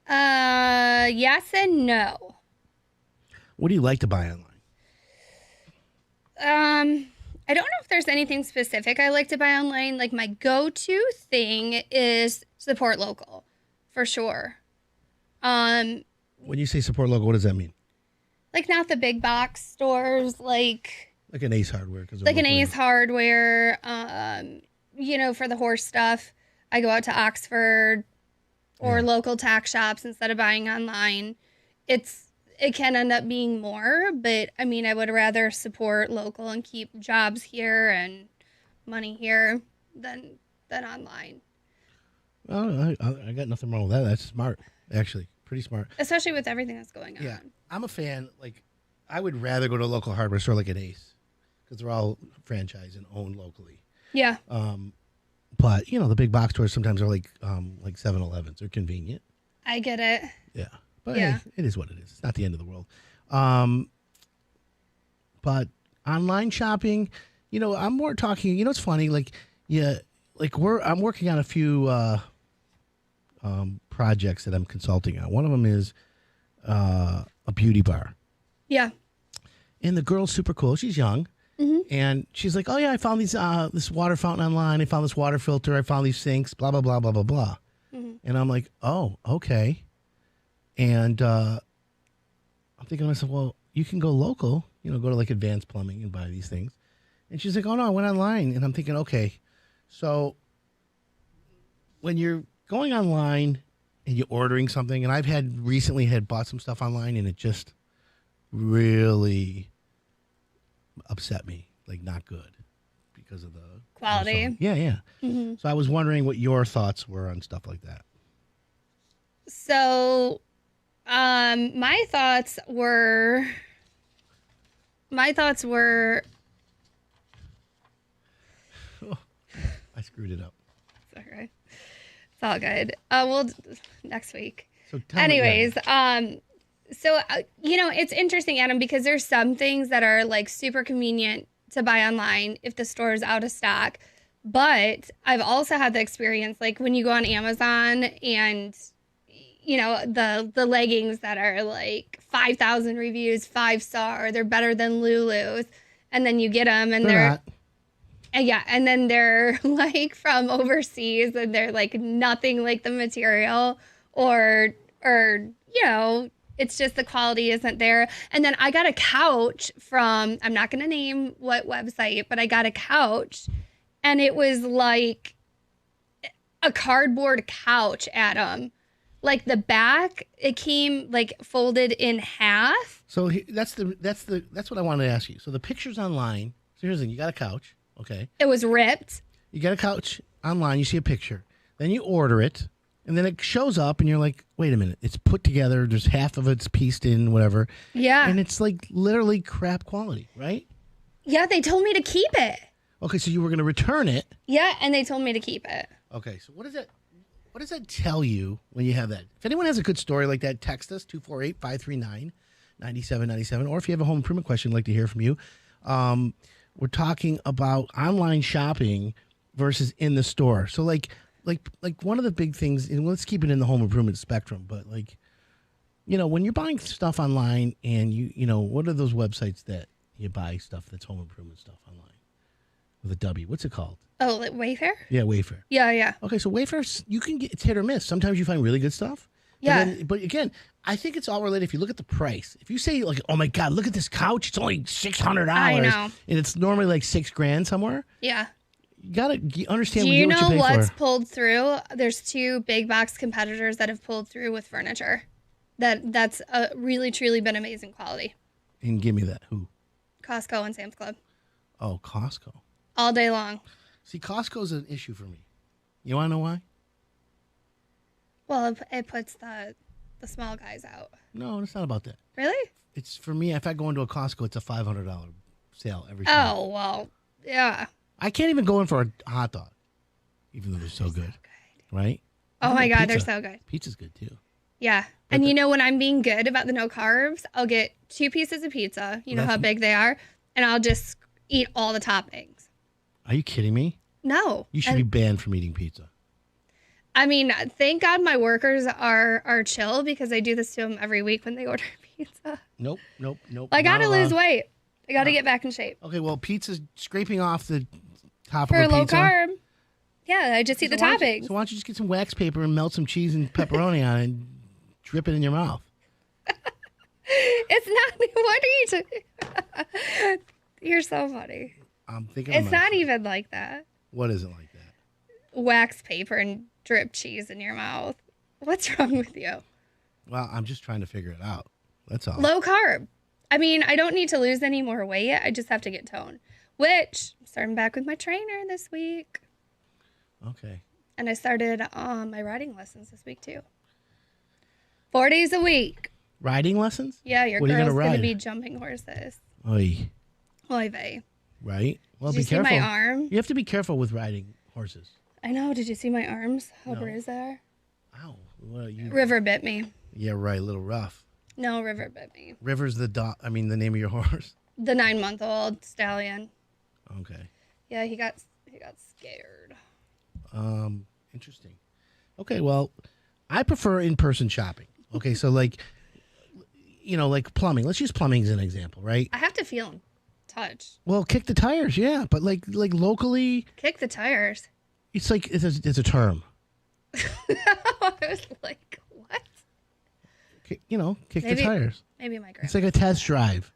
Yes and no. What do you like to buy online? I don't know if there's anything specific I like to buy online. Like my go-to thing is support local, for sure. When you say support local, what does that mean? Like not the big box stores, like Like an Ace Hardware, like an Ace Hardware. For the horse stuff, I go out to Oxford or local tack shops instead of buying online. It can end up being more, but I mean, I would rather support local and keep jobs here and money here than online. Oh, I got nothing wrong with that. That's smart, actually. Pretty smart. Especially with everything that's going on. Yeah, I'm a fan. Like, I would rather go to a local hardware store like an Ace because they're all franchised and owned locally. Yeah. But the big box stores sometimes are like 7-Elevens. They're convenient. I get it. Yeah, But Yeah. hey, it is what it is. It's not the end of the world. But online shopping, I'm more talking. It's funny. I'm working on a few projects that I'm consulting on. One of them is a beauty bar, Yeah. and the girl's super cool. She's young, and she's like, "Oh yeah, I found this water fountain online. I found this water filter. I found these sinks. Blah blah blah blah blah blah." And I'm like, "Oh, okay." And I'm thinking to myself, well, you can go local, go to like Advanced Plumbing and buy these things. And she's like, oh, no, I went online. And I'm thinking, okay, so when you're going online and you're ordering something, and I've recently bought some stuff online, and it just really upset me, like not good because of the Quality. Yeah. So I was wondering what your thoughts were on stuff like that. So, my thoughts were. Oh, I screwed it up. It's okay. It's all good. We'll next week. So anyways, it's interesting, Adam, because there's some things that are like super convenient to buy online if the store is out of stock. But I've also had the experience, like when you go on Amazon and the leggings that are like 5,000 reviews, 5-star, they're better than Lulu's, and then you get them and they're not. And then they're like from overseas and they're like nothing like the material or it's just the quality isn't there. And then I got a couch from, I'm not going to name what website, but I got a couch and it was like a cardboard couch, Adam. Like the back, it came like folded in half. So that's what I wanted to ask you. So the pictures online. So here's the thing: you got a couch, okay? It was ripped. You got a couch online. You see a picture, then you order it, and then it shows up, and you're like, "Wait a minute! It's put together. There's half of it's pieced in, whatever." Yeah. And it's like literally crap quality, right? Yeah, they told me to keep it. Okay, so you were going to return it. Yeah, and they told me to keep it. Okay, so what does that tell you when you have that? If anyone has a good story like that, text us 248-539-9797. Or if you have a home improvement question, I'd like to hear from you. We're talking about online shopping versus in the store. So like one of the big things, and let's keep it in the home improvement spectrum, but like, when you're buying stuff online and what are those websites that you buy stuff that's home improvement stuff online? With a W. What's it called? Oh, like Wayfair? Yeah, Wayfair. Yeah. Okay, so Wayfair, you can it's hit or miss. Sometimes you find really good stuff. Yeah. But again, I think it's all related. If you look at the price, if you say like, "Oh my God, look at this couch! It's only $600," I know. and it's normally like $6,000 somewhere. Yeah. You gotta understand. Do you what know you pay what's for. pulled through? There's 2 big box competitors that have pulled through with furniture. That's really truly been amazing quality. And give me that. Who? Costco and Sam's Club. Oh, Costco. All day long. See, Costco's an issue for me. You want to know why? Well, it puts the small guys out. No, it's not about that. Really? It's for me. If I go into a Costco, it's a $500 sale every time. Oh, well, yeah. I can't even go in for a hot dog, even though they're so good. Right? Oh, my Even God, they're pizza. so good. Pizza's good, too. Yeah. And when I'm being good about the no carbs, I'll get 2 pieces of pizza. You know how big they are? And I'll just eat all the toppings. Are you kidding me? No. You should be banned from eating pizza. I mean, thank God my workers are chill because I do this to them every week when they order pizza. Nope. I got to Not lose allowed. weight. I got to get back in shape. Okay, well, pizza's scraping off the top For of a low pizza. carb. Yeah, I just eat the toppings. So why don't you just get some wax paper and melt some cheese and pepperoni on it and drip it in your mouth? It's not. What are you doing? You're so funny. I'm thinking It's not even like that. What is it like that? Wax paper and drip cheese in your mouth. What's wrong with you? Well, I'm just trying to figure it out. That's all. Low carb. I mean, I don't need to lose any more weight. I just have to get toned, which I'm starting back with my trainer this week. Okay. And I started my riding lessons this week too. 4 days a week. Riding lessons? Yeah, your What are you girl's gonna going to ride? be jumping horses. Oy. Oy vey. Right? Well, Did you be see careful. my arm? You have to be careful with riding horses. I know. Did you see my arms? How No. bruised they are? Ow. What are you? River bit me. Yeah, right. A little rough. No, River bit me. River's the the name of your horse. The 9-month-old stallion. Okay. Yeah, he got scared. Interesting. Okay, well, I prefer in-person shopping. Okay, so like plumbing. Let's use plumbing as an example, right? I have to feel him touch. Well, kick the tires, yeah, but like locally, Kick the tires. it's like it's a term. I was like, what? Kick the Maybe- tires. Maybe my grandma. It's like a test drive.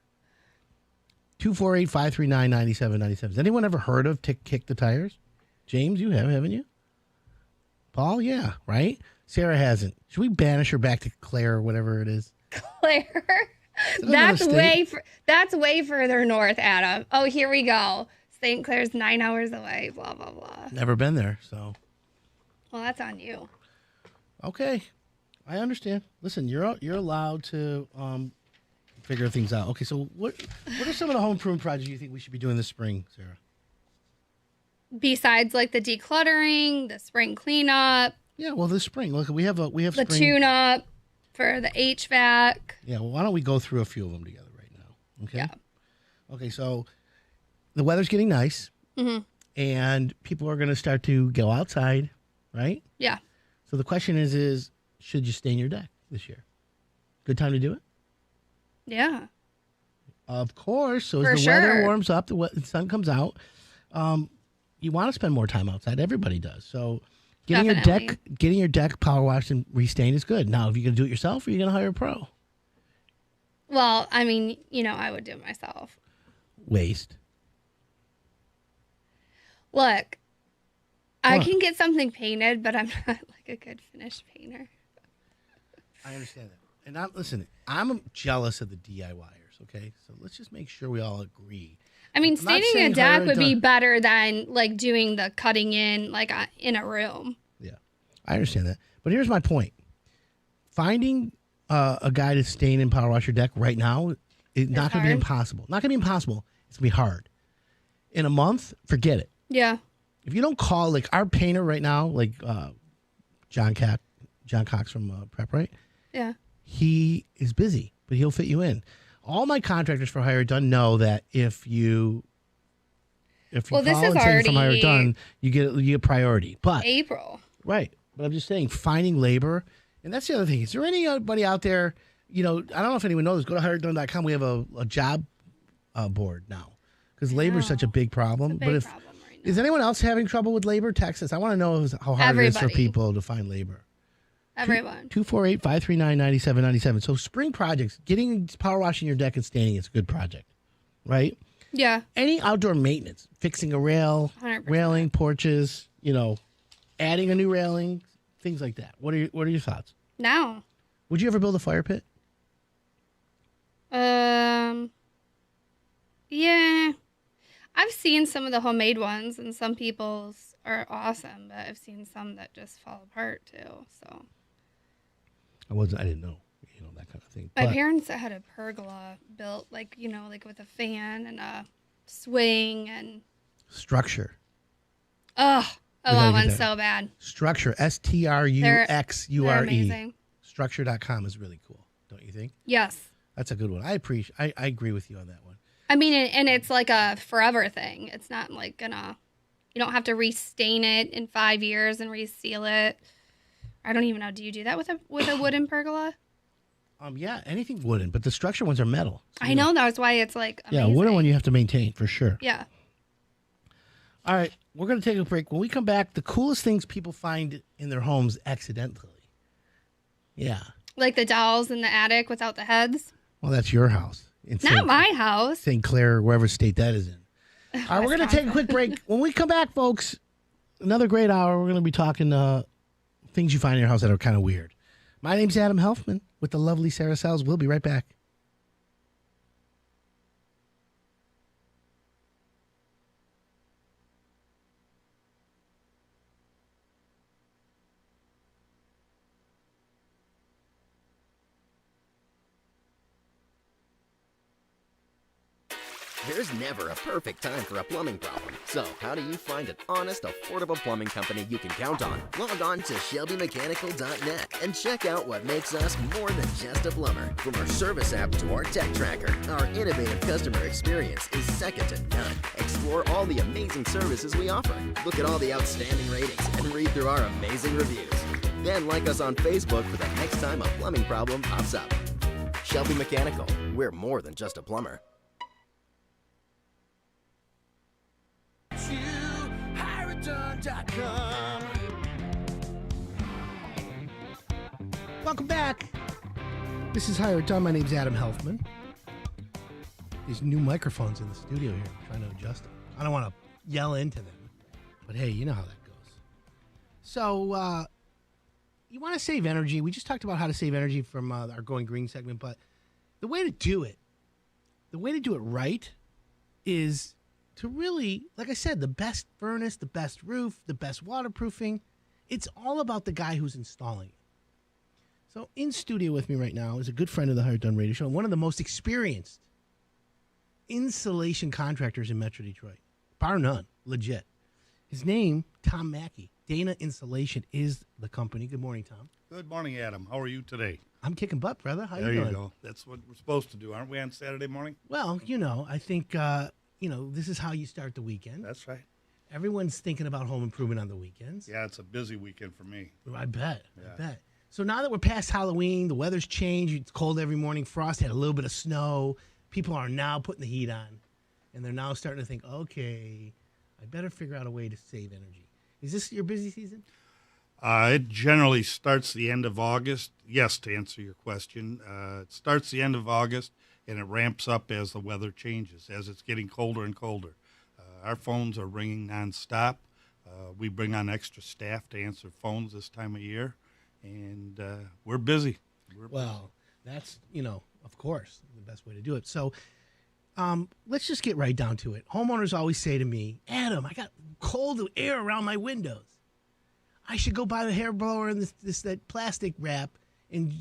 248-539-9797. Has anyone ever heard of kick the tires? James, you have, haven't you? Paul, yeah, right? Sarah hasn't. Should we banish her back to Claire or whatever it is? Claire. That's way further north, Adam. Oh, here we go. St. Clair's 9 hours away. Blah blah blah. Never been there, so Well, that's on you. okay. I understand. Listen, you're allowed to figure things out. Okay, so what are some of the home improvement projects you think we should be doing this spring, Sarah? Besides, like the decluttering, the spring cleanup, Yeah, well, this spring. Look, we have the spring. tune-up for the HVAC. Yeah, well, why don't we go through a few of them together right now? Okay. Yeah. Okay, so the weather's getting nice, and people are going to start to go outside, right? Yeah. So the question is should you stain your deck this year? Good time to do it? Yeah. Of course. So For as the weather sure. warms up, the sun comes out. You want to spend more time outside. Everybody does. So getting your deck power washed and restained is good. Now, if you're going to do it yourself, or you're going to hire a pro? Well, I mean, I would do it myself. Waste. Look, I What? can get something painted, but I'm not like a good finish painter. I understand that. And I'm jealous of the DIYers, okay? So let's just make sure we all agree. I mean, I'm not staining a saying deck hire a would be done- better than like doing the cutting in like in a room. Yeah, I understand that. But here's my point. Finding a guy to stain and power wash your deck right now is not going to be hard. impossible. Not going to be impossible. It's going to be hard. In a month, forget it. Yeah. If you don't call, like our painter right now, like John Cox from Prep, right? Yeah. He is busy, but he'll fit you in. All my contractors for Hire Done know that if you Well, this call is and say from Hire already- Done, you get priority. But April. right, but I'm just saying finding labor, and that's the other thing. Is there anybody out there? I don't know if anyone knows. Go to hiredone.com. We have a job board now because labor is such a big problem. It's a but big if problem right now. is anyone else having trouble with labor? Text us. I want to know how hard it is for Everybody. people to find labor. Everyone. 248-539-9797. So spring projects, getting power washing your deck and staining is a good project, right? Yeah. Any outdoor maintenance, fixing a rail, 100%. railing, porches, adding a new railing, things like that. What are your thoughts? Now. Would you ever build a fire pit? Yeah. I've seen some of the homemade ones, and some people's are awesome, but I've seen some that just fall apart too. So I didn't know, that kind of thing. my But- parents had a pergola built, like like with a fan and a swing and Structure. oh, We gotta that get one's that. so bad. Structure. They're STRUXURE. amazing. Structure.com is really cool, don't you think? Yes. That's a good one. I agree with you on that one. I mean, and it's like a forever thing. It's not like you don't have to restain it in 5 years and reseal it. I don't even know. Do you do that with a wooden pergola? Yeah, anything wooden, but the structure ones are metal. So I know. That's why it's like amazing. Yeah, wooden one you have to maintain for sure. Yeah. All right, we're going to take a break. When we come back, the coolest things people find in their homes accidentally. Yeah. Like the dolls in the attic without the heads. Well, that's your house. In Not my house. St. Clair, wherever state that is in. All right, we're going to take a quick break. When we come back, folks, another great hour. We're going to be talking things you find in your house that are kind of weird. My name's Adam Helfman with the lovely Sarah Sells. We'll be right back. There's never a perfect time for a plumbing problem. So, how do you find an honest, affordable plumbing company you can count on? Log on to ShelbyMechanical.net and check out what makes us more than just a plumber. From our service app to our tech tracker, our innovative customer experience is second to none. Explore all the amazing services we offer. Look at all the outstanding ratings and read through our amazing reviews. Then like us on Facebook for the next time a plumbing problem pops up. Shelby Mechanical, we're more than just a plumber. Welcome back. This is Hire It Done. My name's Adam Helfman. These new microphones in the studio here. I'm trying to adjust them. I don't want to yell into them, but hey, you know how that goes. So, you want to save energy. We just talked about how to save energy from our Going Green segment, but the way to do it right is to really, like I said, the best furnace, the best roof, the best waterproofing. It's all about the guy who's installing it. So in studio with me right now is a good friend of the Hire It Done radio show and one of the most experienced insulation contractors in Metro Detroit, bar none, legit. His name, Tom Mackey. Dana Insulation is the company. Good morning, Tom. Good morning, Adam. How are you today? I'm kicking butt, brother. How there you doing? You go. That's what we're supposed to do, aren't we, on Saturday morning? Well, I think, this is how you start the weekend. That's right. Everyone's thinking about home improvement on the weekends. Yeah, it's a busy weekend for me. I bet. Yeah. I bet. So now that we're past Halloween, the weather's changed. It's cold every morning. Frost had a little bit of snow. People are now putting the heat on, and they're now starting to think, okay, I better figure out a way to save energy. Is this your busy season? It generally starts the end of August. Yes, to answer your question. It starts the end of August, and it ramps up as the weather changes, as it's getting colder and colder. Our phones are ringing nonstop. We bring on extra staff to answer phones this time of year, and we're busy. Well, that's, of course, the best way to do it. So let's just get right down to it. Homeowners always say to me, Adam, I got cold air around my windows. I should go buy the hair blower and that plastic wrap and,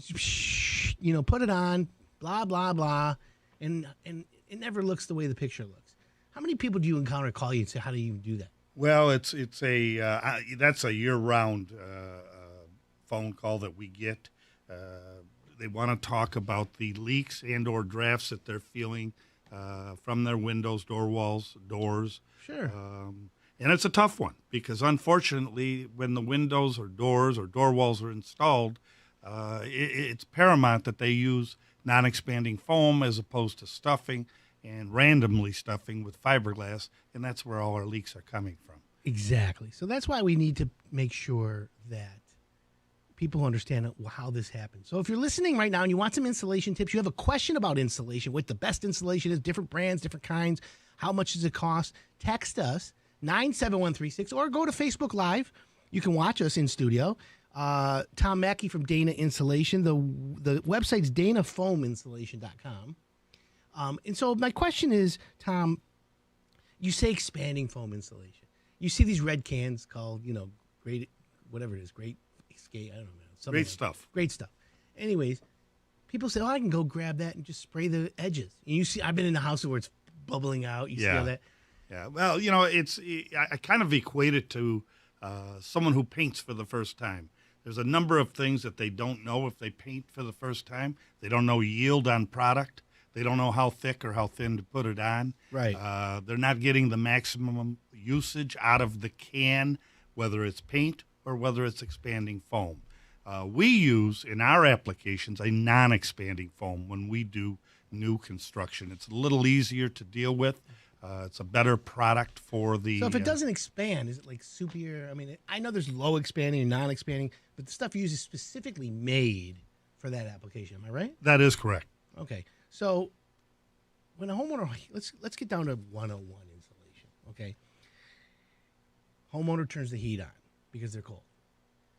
put it on, blah, blah, blah, and it never looks the way the picture looks. How many people do you encounter call you and say, how do you even do that? Well, that's a year-round phone call that we get. They want to talk about the leaks and or drafts that they're feeling from their windows, door walls, doors. Sure. And it's a tough one because, unfortunately, when the windows or doors or door walls are installed, it's paramount that they use non-expanding foam as opposed to stuffing and randomly stuffing with fiberglass, and that's where all our leaks are coming from. Exactly. So that's why we need to make sure that people understand how this happens. So if you're listening right now and you want some insulation tips, you have a question about insulation, what the best insulation is, different brands, different kinds, how much does it cost, text us, 97136, or go to Facebook Live. You can watch us in studio. Tom Mackey from Dana Insulation. The website's danafoaminsulation.com. And so my question is, Tom, you say expanding foam insulation. You see these red cans called, great, whatever it is, great skate, I don't know. Great stuff. Great stuff. Anyways, people say, I can go grab that and just spray the edges. And you see, I've been in the house where it's bubbling out. You see all that? Yeah. Well, I kind of equate it to someone who paints for the first time. There's a number of things that they don't know if they paint for the first time. They don't know yield on product. They don't know how thick or how thin to put it on. Right. They're not getting the maximum usage out of the can, whether it's paint or whether it's expanding foam. We use, in our applications, a non-expanding foam when we do new construction. It's a little easier to deal with. It's a better product for the... So if it doesn't expand, is it like soupier? I mean, I know there's low expanding and non-expanding, but the stuff you use is specifically made for that application. Am I right? That is correct. Okay. So when a homeowner... Let's get down to 101 insulation, okay? Homeowner turns the heat on because they're cold.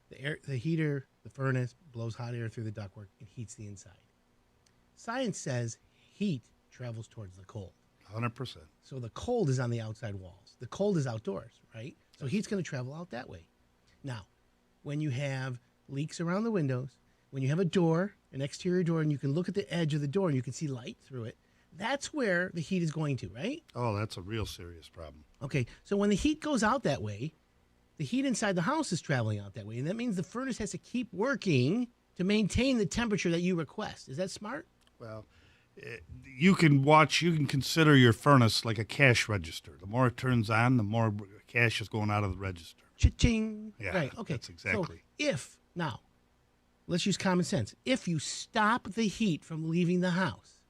The heater, the furnace, blows hot air through the ductwork and heats the inside. Science says heat travels towards the cold. 100%. So the cold is on the outside walls. The cold is outdoors, right? So heat's going to travel out that way. Now, when you have leaks around the windows, when you have a door, an exterior door, and you can look at the edge of the door and you can see light through it, That's where the heat is going to, right? Oh, that's a real serious problem. Okay, so when the heat goes out that way, the heat inside the house is traveling out that way, and that means the furnace has to keep working to maintain the temperature that you request. Is that smart? Well, you can consider your furnace like a cash register. The more it turns on, the more cash is going out of the register. Cha-ching. Yeah, Right, okay. that's exactly. So let's use common sense. If you stop the heat from leaving the house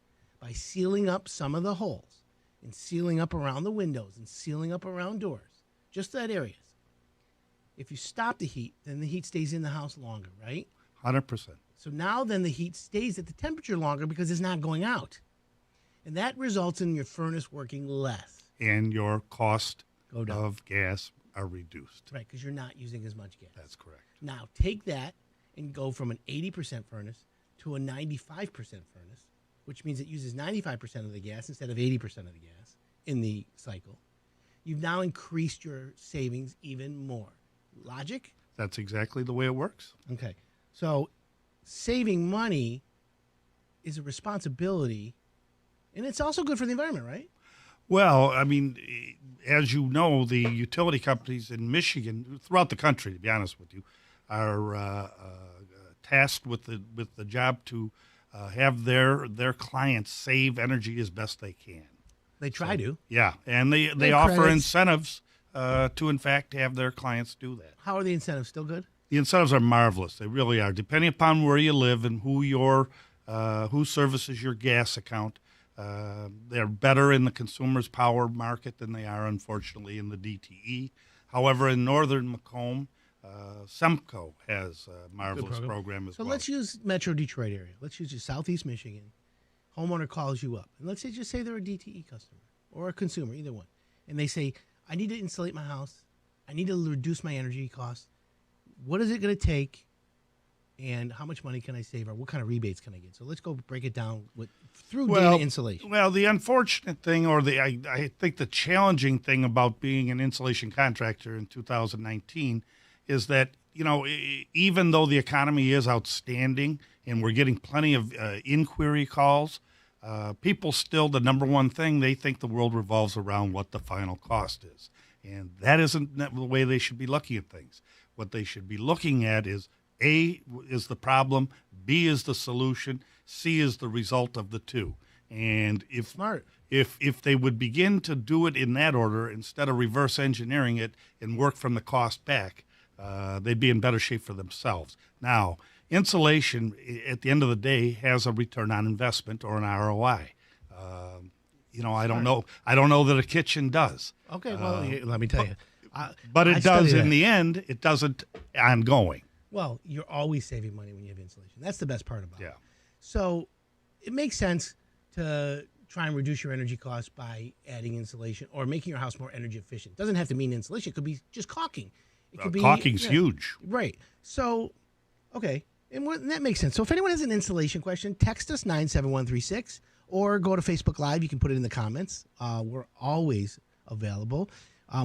by sealing up some of the holes and sealing up around the windows and sealing up around doors, just that areas. If you stop the heat, then the heat stays in the house longer, right? 100%. So now then the heat stays at the temperature longer because it's not going out. And that results in your furnace working less. And your cost Go down. of gas are reduced. Right, because you're not using as much gas. That's correct. Now take that and go from an 80% furnace to a 95% furnace, which means it uses 95% of the gas instead of 80% of the gas in the cycle. You've now increased your savings even more. Logic? That's exactly the way it works. Okay. So saving money is a responsibility, and it's also good for the environment, right? Well, I mean, as you know, the utility companies in Michigan, throughout the country, to be honest with you, are tasked with the job to have their clients save energy as best they can. They try to. Yeah, and they They offer credits. incentives to, in fact, have their clients do that. How are the incentives? Still good? The incentives are marvelous. They really are. Depending upon where you live and who services your gas account, they're better in the consumer's power market than they are, unfortunately, in the DTE. However, in northern Macomb, Semco has a marvelous program as well. So let's use Metro Detroit area. Let's use Southeast Michigan. Homeowner calls you up, and let's just say they're a DTE customer or a consumer, either one, and they say, "I need to insulate my house. I need to reduce my energy costs. What is it going to take, and how much money can I save, or what kind of rebates can I get?" So let's go break it down through data insulation. Well, the unfortunate thing, or I think the challenging thing about being an insulation contractor in 2019 is that, even though the economy is outstanding and we're getting plenty of inquiry calls, people still, the number one thing, they think the world revolves around what the final cost is. And that isn't the way they should be looking at things. What they should be looking at is A is the problem, B is the solution, C is the result of the two. And if they would begin to do it in that order instead of reverse engineering it and work from the cost back, they'd be in better shape for themselves. Now, insulation, at the end of the day, has a return on investment or an ROI. I don't know that a kitchen does. Okay, well, let me tell you. But it I does study in that. the end. It doesn't ongoing. Well, you're always saving money when you have insulation. That's the best part about it. Yeah. So it makes sense to try and reduce your energy costs by adding insulation or making your house more energy efficient. Doesn't have to mean insulation. It could be just caulking. It could be Caulking's huge. Right. So, okay. And that makes sense. So if anyone has an insulation question, text us 97136 or go to Facebook Live. You can put it in the comments. We're always available.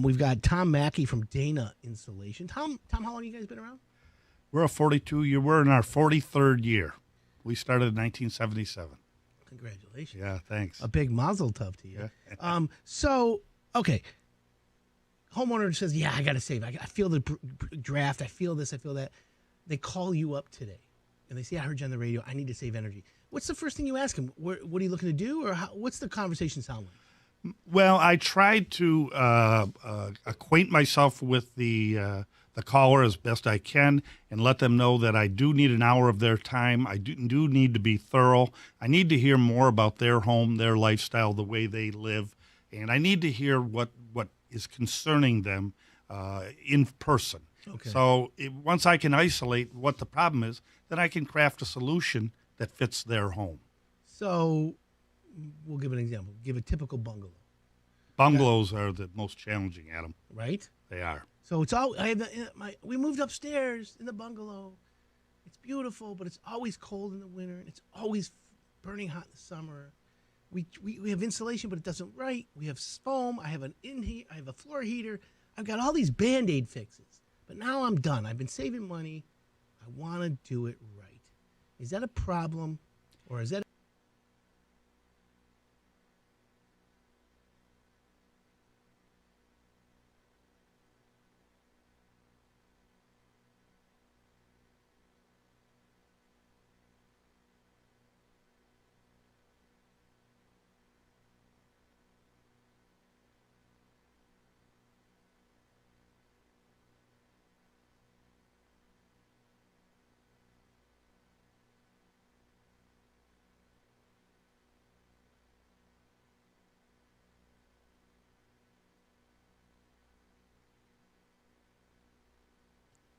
We've got Tom Mackey from Dana Insulation. Tom, how long have you guys been around? We're a 42-year. We're in our 43rd year. We started in 1977. Congratulations. Yeah, thanks. A big mazel tov to you. Okay. Homeowner says, yeah, I got to save. I feel the draft. I feel this. I feel that. They call you up today, and they say, I heard you on the radio. I need to save energy. What's the first thing you ask them? What are you looking to do, or what's the conversation sound like? Well, I tried to acquaint myself with the caller as best I can and let them know that I do need an hour of their time. I do need to be thorough. I need to hear more about their home, their lifestyle, the way they live, and I need to hear what is concerning them in person. Okay. So once I can isolate what the problem is, then I can craft a solution that fits their home. So we'll give an example. Give a typical bungalow. Bungalows are the most challenging, Adam. Right? They are. So it's all we moved upstairs in the bungalow. It's beautiful, but it's always cold in the winter, and it's always burning hot in the summer. We have insulation, but it doesn't right. We have foam. I have I have a floor heater. I've got all these Band-Aid fixes. But now I'm done. I've been saving money. I want to do it right. Is that a problem, or is that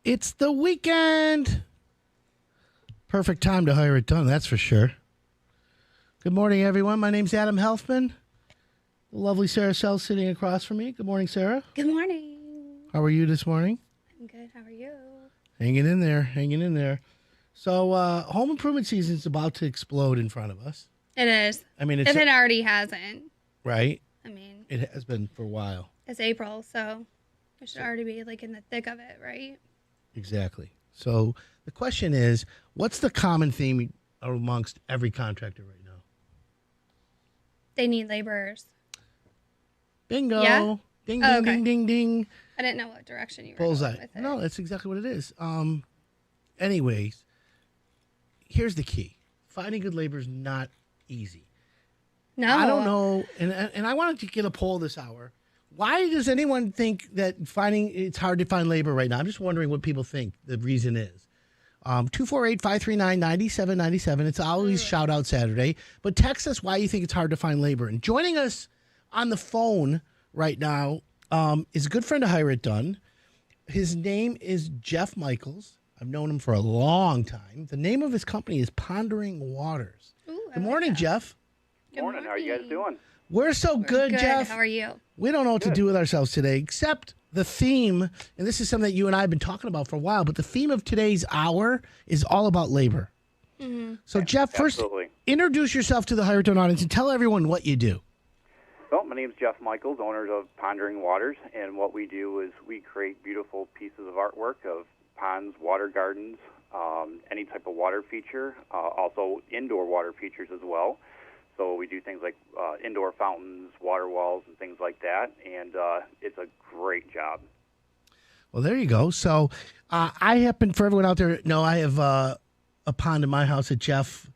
It's the weekend. Perfect time to hire it done, that's for sure. Good morning, everyone. My name's Adam Helfman. The lovely Sarah Sell sitting across from me. Good morning, Sarah. Good morning. How are you this morning? I'm good. How are you? Hanging in there, hanging in there. So, home improvement season is about to explode in front of us. It is. I mean, it's if it already hasn't. right. I mean, It has been for a while. it's April, so we should already be like in the thick of it, right? Exactly. So the question is, what's the common theme amongst every contractor right now? They need laborers. Bingo. Yeah? Ding, ding, Oh, okay. ding, ding, ding. I didn't know what direction you were Bullseye. going with it. No, that's exactly what it is. Anyways, here's the key. Finding good labor is not easy. No. I don't know, and I wanted to get a poll this hour. Why does anyone think that it's hard to find labor right now? I'm just wondering what people think the reason is. 248-539-9797. It's always Shout Out Saturday. But text us why you think it's hard to find labor. And joining us on the phone right now is a good friend of Hire It Done. His name is Jeff Michaels. I've known him for a long time. The name of his company is Pondering Waters. Ooh, Good morning, Jeff. Good Morning. How are you guys doing? We're so good, Jeff. How are you? We don't know what to do with ourselves today, except the theme, and this is something that you and I have been talking about for a while, but the theme of today's hour is all about labor. Mm-hmm. So, Jeff, first, Absolutely. introduce yourself to the Hire It Done audience and tell everyone what you do. Well, my name's Jeff Michaels, owner of Pondering Waters, and what we do is we create beautiful pieces of artwork of ponds, water gardens, any type of water feature, also indoor water features as well. So we do things like indoor fountains, water walls, and things like that, and it's a great job. Well, there you go. So, I happen, for everyone out there, know I have a pond in my house that Jeff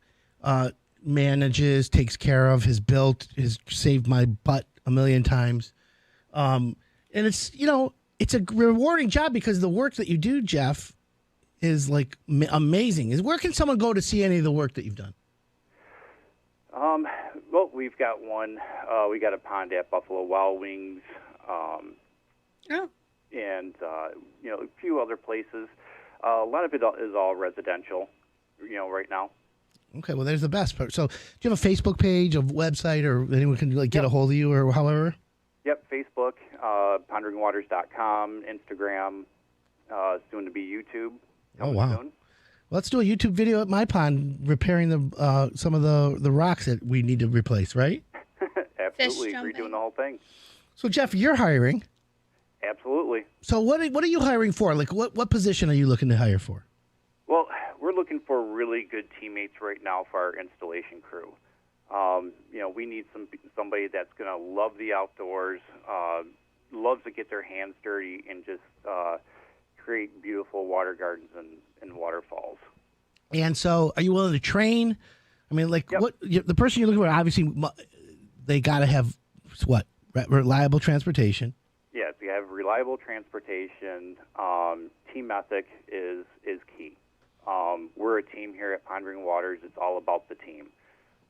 manages, takes care of, has built, has saved my butt a million times. And it's, it's a rewarding job because the work that you do, Jeff, is like amazing. Where can someone go to see any of the work that you've done? Well, we've got one. We got a pond at Buffalo Wild Wings, and a few other places. A lot of it is all residential, right now. Okay, well, there's the best part. So, do you have a Facebook page, a website, or anyone can get a hold of you, or however? Yep, Facebook, ponderingwaters.com, Instagram, soon to be YouTube. Oh, wow. Soon. Let's do a YouTube video at my pond repairing some of the rocks that we need to replace, right? Absolutely. Redoing the whole thing. So, Jeff, you're hiring. Absolutely. So what are you hiring for? Like, what position are you looking to hire for? Well, we're looking for really good teammates right now for our installation crew. We need somebody that's going to love the outdoors, loves to get their hands dirty, and just create beautiful water gardens and waterfalls. And so, are you willing to train? I mean, like, yep. The person you're looking for, obviously, they got to have reliable transportation. Yes, you have reliable transportation. Team ethic is key. We're a team here at Pondering Waters. It's all about the team.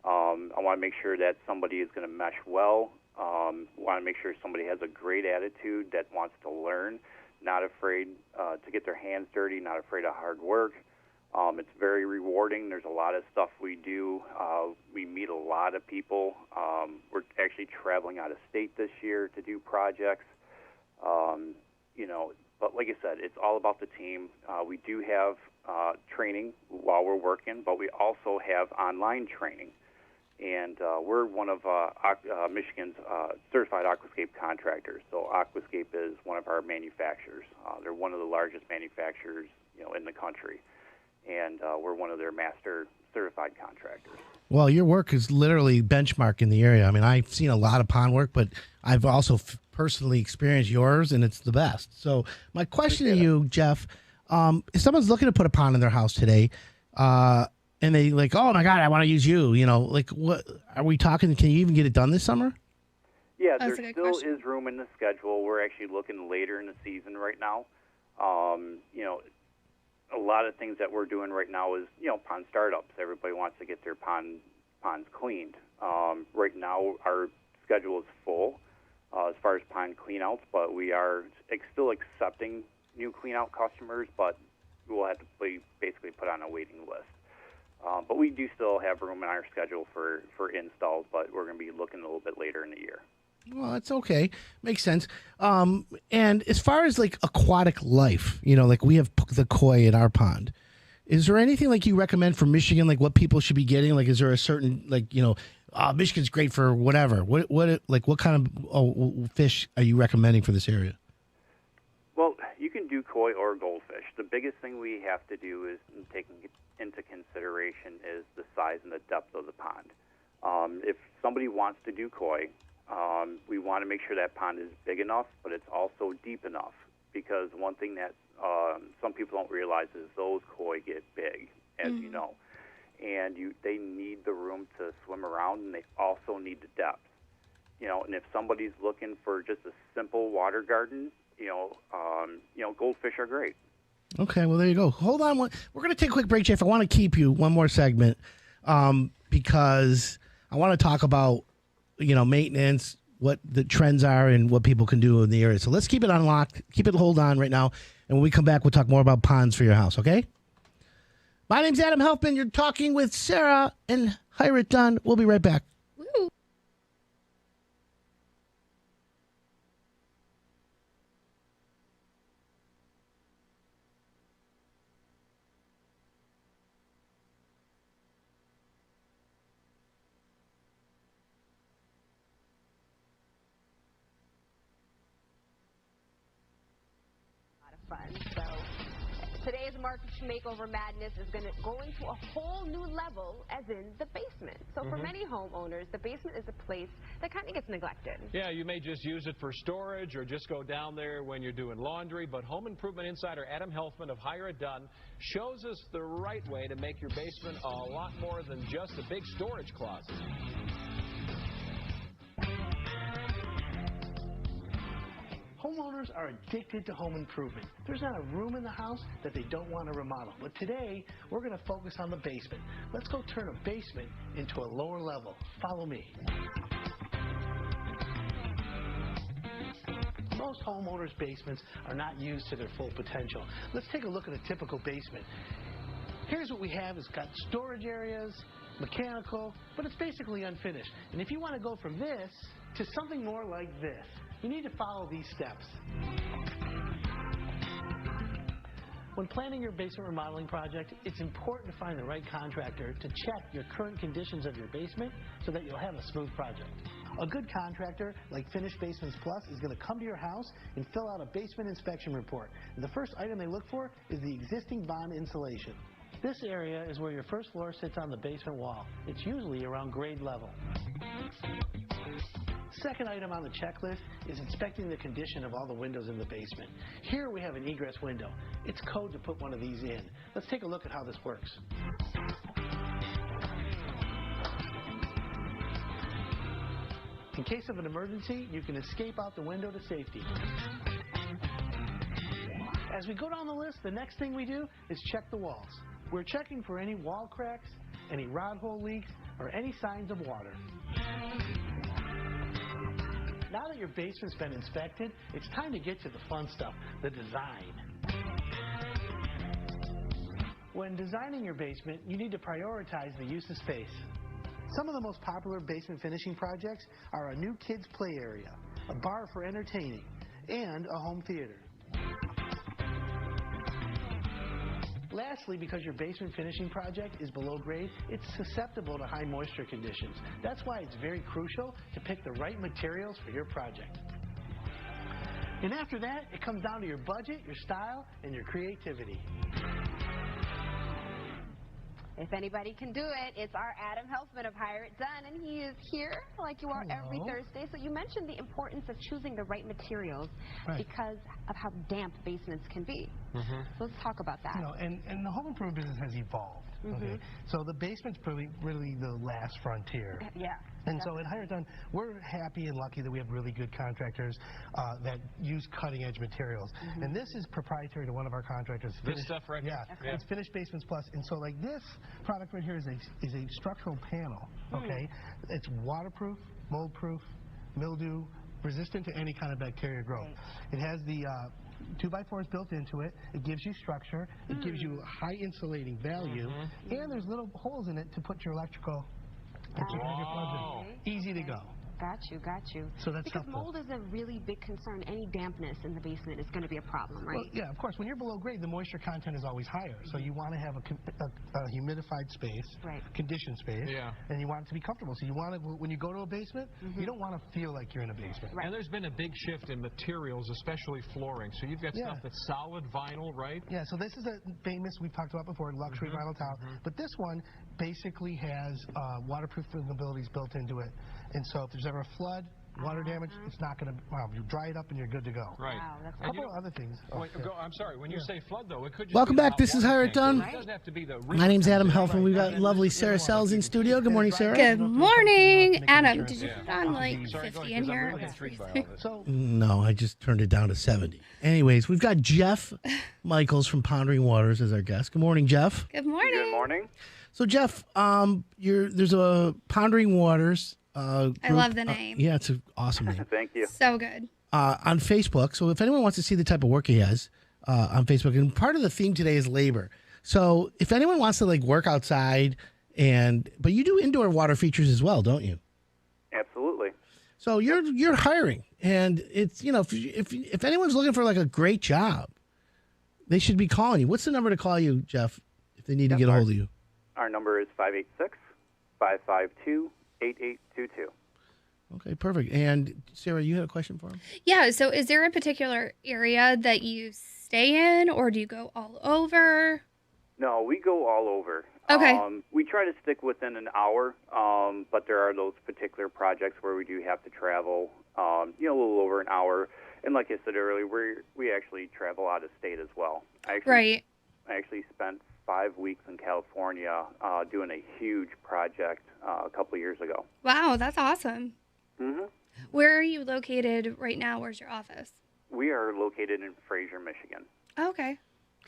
I want to make sure that somebody is going to mesh well. Want to make sure somebody has a great attitude that wants to learn, not afraid to get their hands dirty, not afraid of hard work. It's very rewarding. There's a lot of stuff we do. We meet a lot of people. We're actually traveling out of state this year to do projects. But like I said, it's all about the team. We do have training while we're working, but we also have online training. And we're one of Michigan's certified aquascape contractors. So aquascape is one of our manufacturers. They're one of the largest manufacturers, in the country. And we're one of their master certified contractors. Well, your work is literally benchmark in the area. I mean, I've seen a lot of pond work, but I've also personally experienced yours, and it's the best. So my question to you, Jeff, if someone's looking to put a pond in their house today, and they like, oh my God, I want to use you, like what are we talking? Can you even get it done this summer? Yeah, there still is room in the schedule. We're actually looking later in the season right now. A lot of things that we're doing right now is, pond startups. Everybody wants to get their ponds cleaned. Right now, our schedule is full as far as pond cleanouts, but we are still accepting, new clean-out customers, but we'll have to be basically put on a waiting list. But we do still have room in our schedule for installs, but we're going to be looking a little bit later in the year. Well, that's okay. Makes sense. And as far as like aquatic life, like we have the koi in our pond. Is there anything like you recommend for Michigan, like what people should be getting? Like, is there a certain Michigan's great for whatever? What kind of fish are you recommending for this area? Well, you can do koi or goldfish. The biggest thing we have to do is taking into consideration is the size and the depth of the pond. If somebody wants to do koi, we want to make sure that pond is big enough, but it's also deep enough. Because one thing that some people don't realize is those koi get big, as you know, and they need the room to swim around, and they also need the depth. And if somebody's looking for just a simple water garden, goldfish are great. Okay, well, there you go. Hold on. We're going to take a quick break, Jeff. I want to keep you one more segment because I want to talk about, maintenance, what the trends are, and what people can do in the area. So let's keep it unlocked. Keep it hold on right now. And when we come back, we'll talk more about ponds for your house, okay? My name's Adam Helfman. You're talking with Sarah and Hire It Done. We'll be right back. Woo. So today's market makeover madness is going to a whole new level, as in the basement. So for many homeowners, the basement is a place that kind of gets neglected. Yeah, you may just use it for storage or just go down there when you're doing laundry, but home improvement insider Adam Helfman of Hire It Done shows us the right way to make your basement a lot more than just a big storage closet. Homeowners are addicted to home improvement. There's not a room in the house that they don't want to remodel. But today, we're going to focus on the basement. Let's go turn a basement into a lower level. Follow me. Most homeowners' basements are not used to their full potential. Let's take a look at a typical basement. Here's what we have. It's got storage areas, mechanical, but it's basically unfinished. And if you want to go from this to something more like this, you need to follow these steps. When planning your basement remodeling project, it's important to find the right contractor to check your current conditions of your basement so that you'll have a smooth project. A good contractor like Finish Basements Plus is going to come to your house and fill out a basement inspection report. And the first item they look for is the existing bond insulation. This area is where your first floor sits on the basement wall. It's usually around grade level. Second item on the checklist is inspecting the condition of all the windows in the basement. Here we have an egress window. It's code to put one of these in. Let's take a look at how this works. In case of an emergency, you can escape out the window to safety. As we go down the list, the next thing we do is check the walls. We're checking for any wall cracks, any rod hole leaks, or any signs of water. Now that your basement's been inspected, it's time to get to the fun stuff, the design. When designing your basement, you need to prioritize the use of space. Some of the most popular basement finishing projects are a new kids' play area, a bar for entertaining, and a home theater. Lastly, because your basement finishing project is below grade, it's susceptible to high moisture conditions. That's why it's very crucial to pick the right materials for your project. And after that, it comes down to your budget, your style, and your creativity. If anybody can do it, it's our Adam Helfman of Hire It Done, and he is here like you are every Thursday. So you mentioned the importance of choosing the right materials because of how damp basements can be. So let's talk about that. And the home improvement business has evolved. Okay, so the basement's really the last frontier. Yeah. And so at Hire It Done, we're happy and lucky that we have really good contractors that use cutting-edge materials. And this is proprietary to one of our contractors. This stuff right here? Yeah, it's Finish Basements Plus. And so like this product right here is a structural panel, okay? It's waterproof, mold-proof, mildew, resistant to any kind of bacteria growth. It has the 2x4s built into it. It gives you structure. It gives you high insulating value. And there's little holes in it to put your electrical, your plugs in. Easy to go. Got you. So that's because helpful. mold is a really big concern. Any dampness in the basement is going to be a problem, right? Well, yeah, of course. When you're below grade, the moisture content is always higher. So you want to have a humidified space, conditioned space, and you want it to be comfortable. So you want to, when you go to a basement, you don't want to feel like you're in a basement. And there's been a big shift in materials, especially flooring. So you've got stuff that's solid vinyl, right? Yeah, so this is a famous, we've talked about before, luxury vinyl tile. But this one basically has waterproofing abilities built into it. And so if there's ever a flood, water damage, it's not going to, you dry it up and you're good to go. Right. Wow, that's A couple of other things. I'm sorry, when you say flood, though, it could just Welcome be back. This is Hire It Done. It doesn't have to be the My name's Adam Helfman. We've got lovely Sarah Sells in studio. Good morning, Sarah. Good morning, Adam. Did you put on like 50 in here? No, I just turned it down to 70. Anyways, we've got Jeff Michaels from Pondering Waters as our guest. Good morning, Jeff. Good morning. Good morning. So, Jeff, there's a Pondering Waters group. I love the name. Yeah, it's an awesome name. Thank you. So good. On Facebook. So if anyone wants to see the type of work he has on Facebook, and part of the theme today is labor. So if anyone wants to like work outside, but you do indoor water features as well, don't you? Absolutely. So you're hiring, and it's if anyone's looking for like a great job, they should be calling you. What's the number to call you, Jeff, if they need to get a hold of you? Our number is 586-552-8822. Okay, perfect. And Sarah, you had a question for him? Yeah, so is there a particular area that you stay in, or do you go all over? No, we go all over. Okay. We try to stick within an hour, but there are those particular projects where we do have to travel, a little over an hour. And like I said earlier, we actually travel out of state as well. I actually spent 5 weeks in California doing a huge project a couple of years ago. Wow, that's awesome. Mm-hmm. Where are you located right now? Where's your office? We are located in Fraser, Michigan. Okay.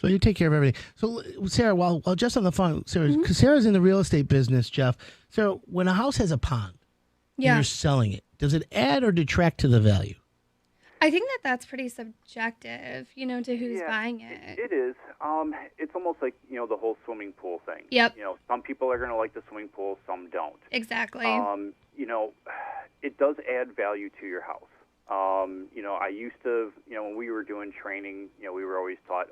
So you take care of everything. So Sarah, while Jeff's on the phone, because Sarah's in the real estate business, Jeff. So when a house has a pond, and you're selling it, does it add or detract to the value? I think that's pretty subjective, to who's buying it. It is. It's almost like, the whole swimming pool thing. Yep. Some people are going to like the swimming pool, some don't. Exactly. It does add value to your house. I used to, when we were doing training, we were always taught,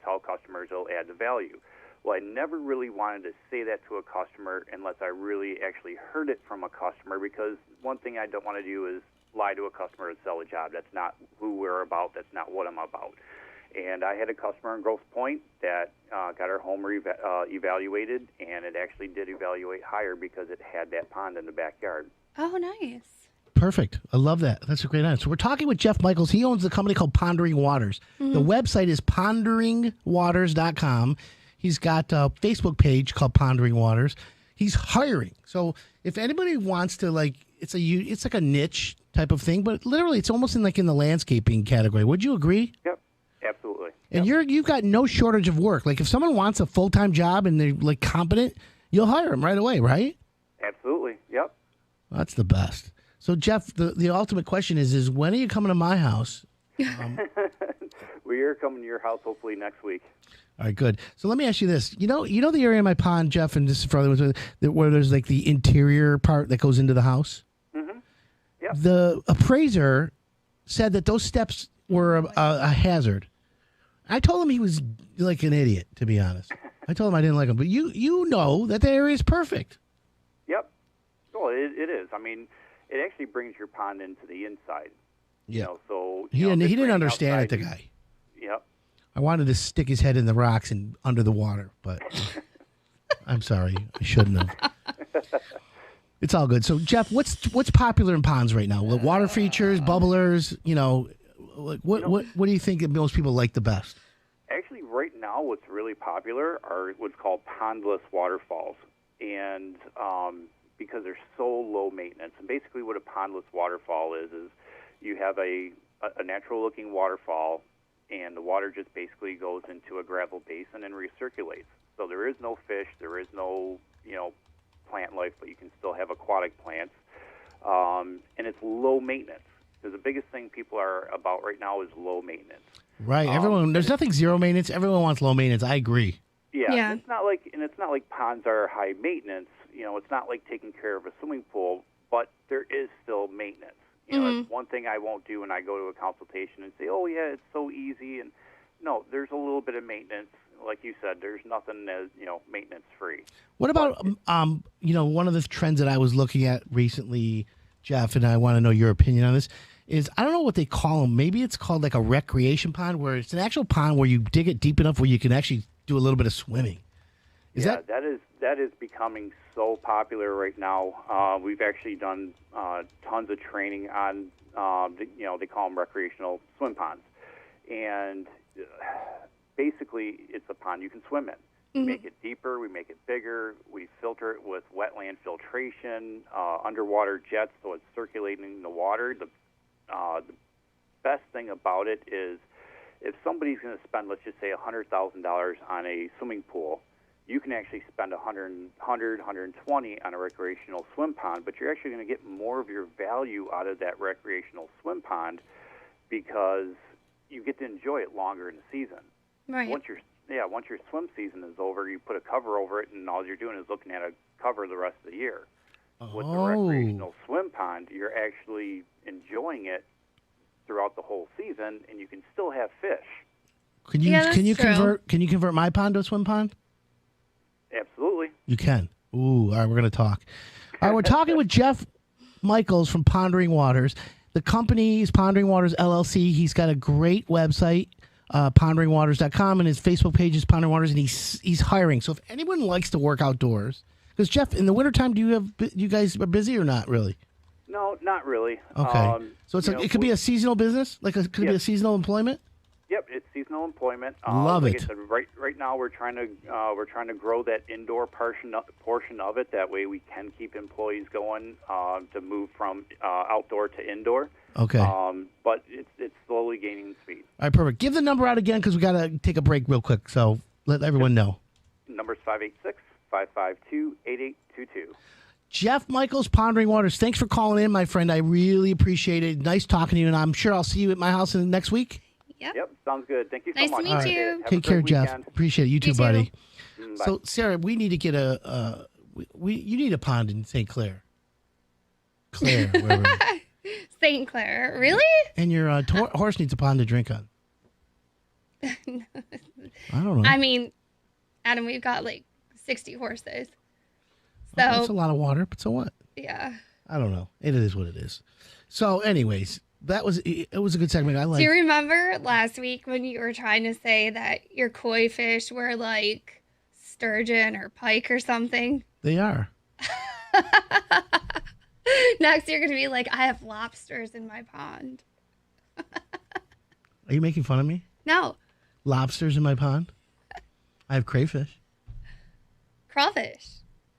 tell customers it'll add the value. Well, I never really wanted to say that to a customer unless I really actually heard it from a customer, because one thing I don't want to do is lie to a customer and sell a job. That's not who we're about. That's not what I'm about. And I had a customer in Grosse Pointe that got our home evaluated, and it actually did evaluate higher because it had that pond in the backyard. Oh, nice. Perfect. I love that. That's a great answer. So we're talking with Jeff Michaels. He owns a company called Pondering Waters. Mm-hmm. The website is ponderingwaters.com. He's got a Facebook page called Pondering Waters. He's hiring. So if anybody wants to, it's like a niche type of thing, but literally it's almost in the landscaping category. Would you agree? Yep, absolutely. And you've got no shortage of work. Like if someone wants a full-time job and they're competent, you'll hire them right away, right? Absolutely. Yep. That's the best. So Jeff, the ultimate question is when are you coming to my house? We are coming to your house hopefully next week. All right, good. So let me ask you this. You know the area of my pond, Jeff, and this is for other ones, where there's the interior part that goes into the house? Mm-hmm. Yep. The appraiser said that those steps were a hazard. I told him he was like an idiot, to be honest. I told him I didn't like him. But you know that the area is perfect. Yep. Well, it is. I mean, it actually brings your pond into the inside. Yeah. So he didn't understand outside, it, the guy. Yep. I wanted to stick his head in the rocks and under the water, but I'm sorry. I shouldn't have. It's all good. So, Jeff, what's popular in ponds right now? Water features, bubblers, what do you think that most people like the best? Actually, right now, what's really popular are what's called pondless waterfalls. And because they're so low maintenance. And basically what a pondless waterfall is you have a natural-looking waterfall, and the water just basically goes into a gravel basin and recirculates. So there is no fish, there is no, plant life, but you can still have aquatic plants. And it's low maintenance. Because the biggest thing people are about right now is low maintenance. Right. There's nothing zero maintenance. Everyone wants low maintenance. I agree. Yeah. It's not like ponds are high maintenance. It's not like taking care of a swimming pool, but there is still maintenance. That's one thing I won't do when I go to a consultation and say, "Oh yeah, it's so easy." And no, there's a little bit of maintenance. Like you said, there's nothing as maintenance free. What about one of the trends that I was looking at recently, Jeff, and I want to know your opinion on this. Is I don't know what they call them. Maybe it's called like a recreation pond, where it's an actual pond where you dig it deep enough where you can actually do a little bit of swimming. That is becoming so popular right now. We've actually done tons of training on they call them recreational swim ponds, and basically it's a pond you can swim in. We make it deeper, we make it bigger, we filter it with wetland filtration, underwater jets, so it's circulating the water. The best thing about it is if somebody's going to spend, let's just say, $100,000 on a swimming pool, you can actually spend $120 on a recreational swim pond, but you're actually going to get more of your value out of that recreational swim pond because you get to enjoy it longer in the season. Right. Once your swim season is over, you put a cover over it, and all you're doing is looking at a cover the rest of the year. With the recreational swim pond, you're actually enjoying it throughout the whole season, and you can still have fish. Can you convert my pond to a swim pond? Absolutely. You can. Ooh, all right, we're going to talk. All right, we're talking with Jeff Michaels from Pondering Waters. The company is Pondering Waters LLC. He's got a great website, ponderingwaters.com, and his Facebook page is Pondering Waters, and he's hiring. So if anyone likes to work outdoors, because Jeff, in the wintertime, you guys are busy or not really? No, not really. Okay. So it could be a seasonal business? Could be a seasonal employment? Yep, it's seasonal employment. Love like it. I said, right now we're trying to grow that indoor portion of it. That way we can keep employees going to move from outdoor to indoor. Okay. But it's slowly gaining speed. All right, perfect. Give the number out again because we got to take a break real quick. So let everyone know. Number's 586-552-8822. Jeff Michaels, Pondering Waters. Thanks for calling in, my friend. I really appreciate it. Nice talking to you, and I'm sure I'll see you at my house next week. Yep, sounds good. Thank you so nice much. Nice to meet you. Take care, Jeff. Appreciate it. You too, buddy. Bye. So, Sarah, we need to get you need a pond in St. Clair. St. Clair, really? And your horse needs a pond to drink on. I don't know. I mean, Adam, we've got like 60 horses. So that's a lot of water, but so what? Yeah. I don't know. It is what it is. So, anyways, it was a good segment. I like. Do you remember last week when you were trying to say that your koi fish were like sturgeon or pike or something? They are. Next, you're going to be like, I have lobsters in my pond. Are you making fun of me? No. Lobsters in my pond? I have crayfish. Crawfish.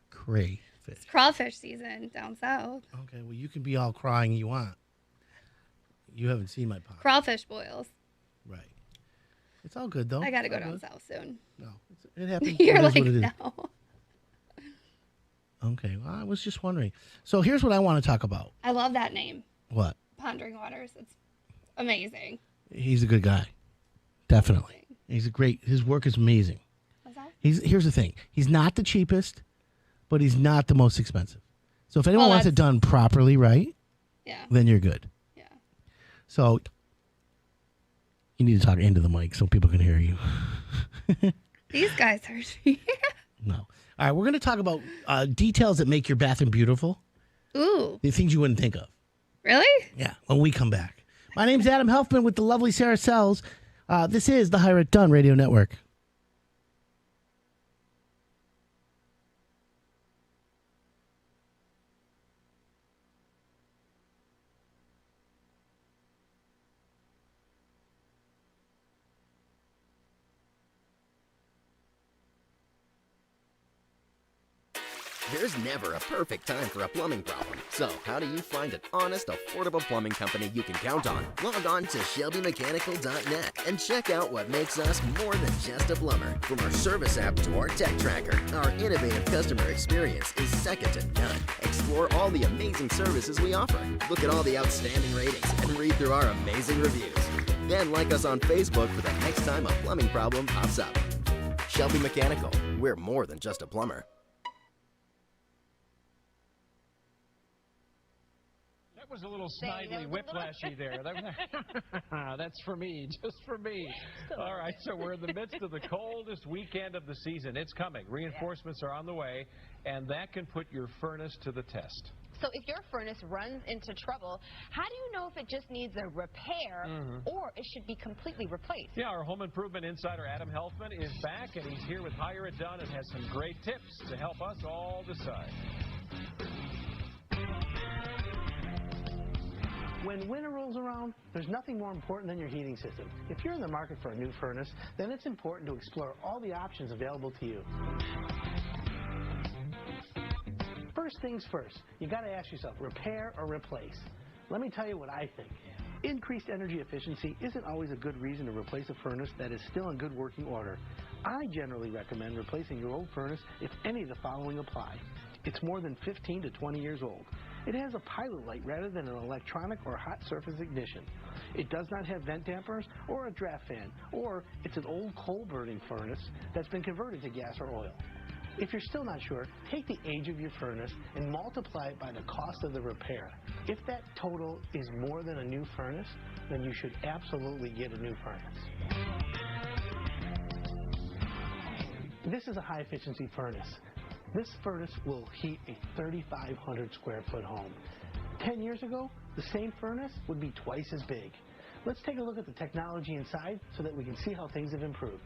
Crayfish. It's crawfish season down south. Okay, well, you can be all crying you want. You haven't seen my pond. Crawfish boils. Right. It's all good, though. I got to go down south soon. No, it happens. You're like, no. Okay, well, I was just wondering. So here's what I want to talk about. I love that name. What? Pondering Waters. It's amazing. He's a good guy. Definitely. He's his work is amazing. What's that? Here's the thing. He's not the cheapest, but he's not the most expensive. So if anyone wants it done properly, right? Yeah. Then you're good. Yeah. So you need to talk into the mic so people can hear you. These guys hurt me. No. All right, we're going to talk about details that make your bathroom beautiful. Ooh. The things you wouldn't think of. Really? Yeah, when we come back. My name's Adam Helfman with the lovely Sarah Sells. This is the Hire It Done Radio Network. There's never a perfect time for a plumbing problem. So, how do you find an honest, affordable plumbing company you can count on? Log on to ShelbyMechanical.net and check out what makes us more than just a plumber. From our service app to our tech tracker, our innovative customer experience is second to none. Explore all the amazing services we offer. Look at all the outstanding ratings and read through our amazing reviews. Then like us on Facebook for the next time a plumbing problem pops up. Shelby Mechanical, we're more than just a plumber. That was a little snidely whiplashy there. That's for me, just for me. All right, so we're in the midst of the coldest weekend of the season. It's coming. Reinforcements are on the way, and that can put your furnace to the test. So if your furnace runs into trouble, how do you know if it just needs a repair or it should be completely replaced? Yeah, our home improvement insider Adam Helfman is back, and he's here with Hire It Done and has some great tips to help us all decide. When winter rolls around, there's nothing more important than your heating system. If you're in the market for a new furnace, then it's important to explore all the options available to you. First things first, you got to ask yourself, repair or replace? Let me tell you what I think. Increased energy efficiency isn't always a good reason to replace a furnace that is still in good working order. I generally recommend replacing your old furnace if any of the following apply. It's more than 15 to 20 years old. It has a pilot light rather than an electronic or hot surface ignition. It does not have vent dampers or a draft fan, or it's an old coal-burning furnace that's been converted to gas or oil. If you're still not sure, take the age of your furnace and multiply it by the cost of the repair. If that total is more than a new furnace, then you should absolutely get a new furnace. This is a high-efficiency furnace. This furnace will heat a 3,500 square foot home. 10 years ago, the same furnace would be twice as big. Let's take a look at the technology inside so that we can see how things have improved.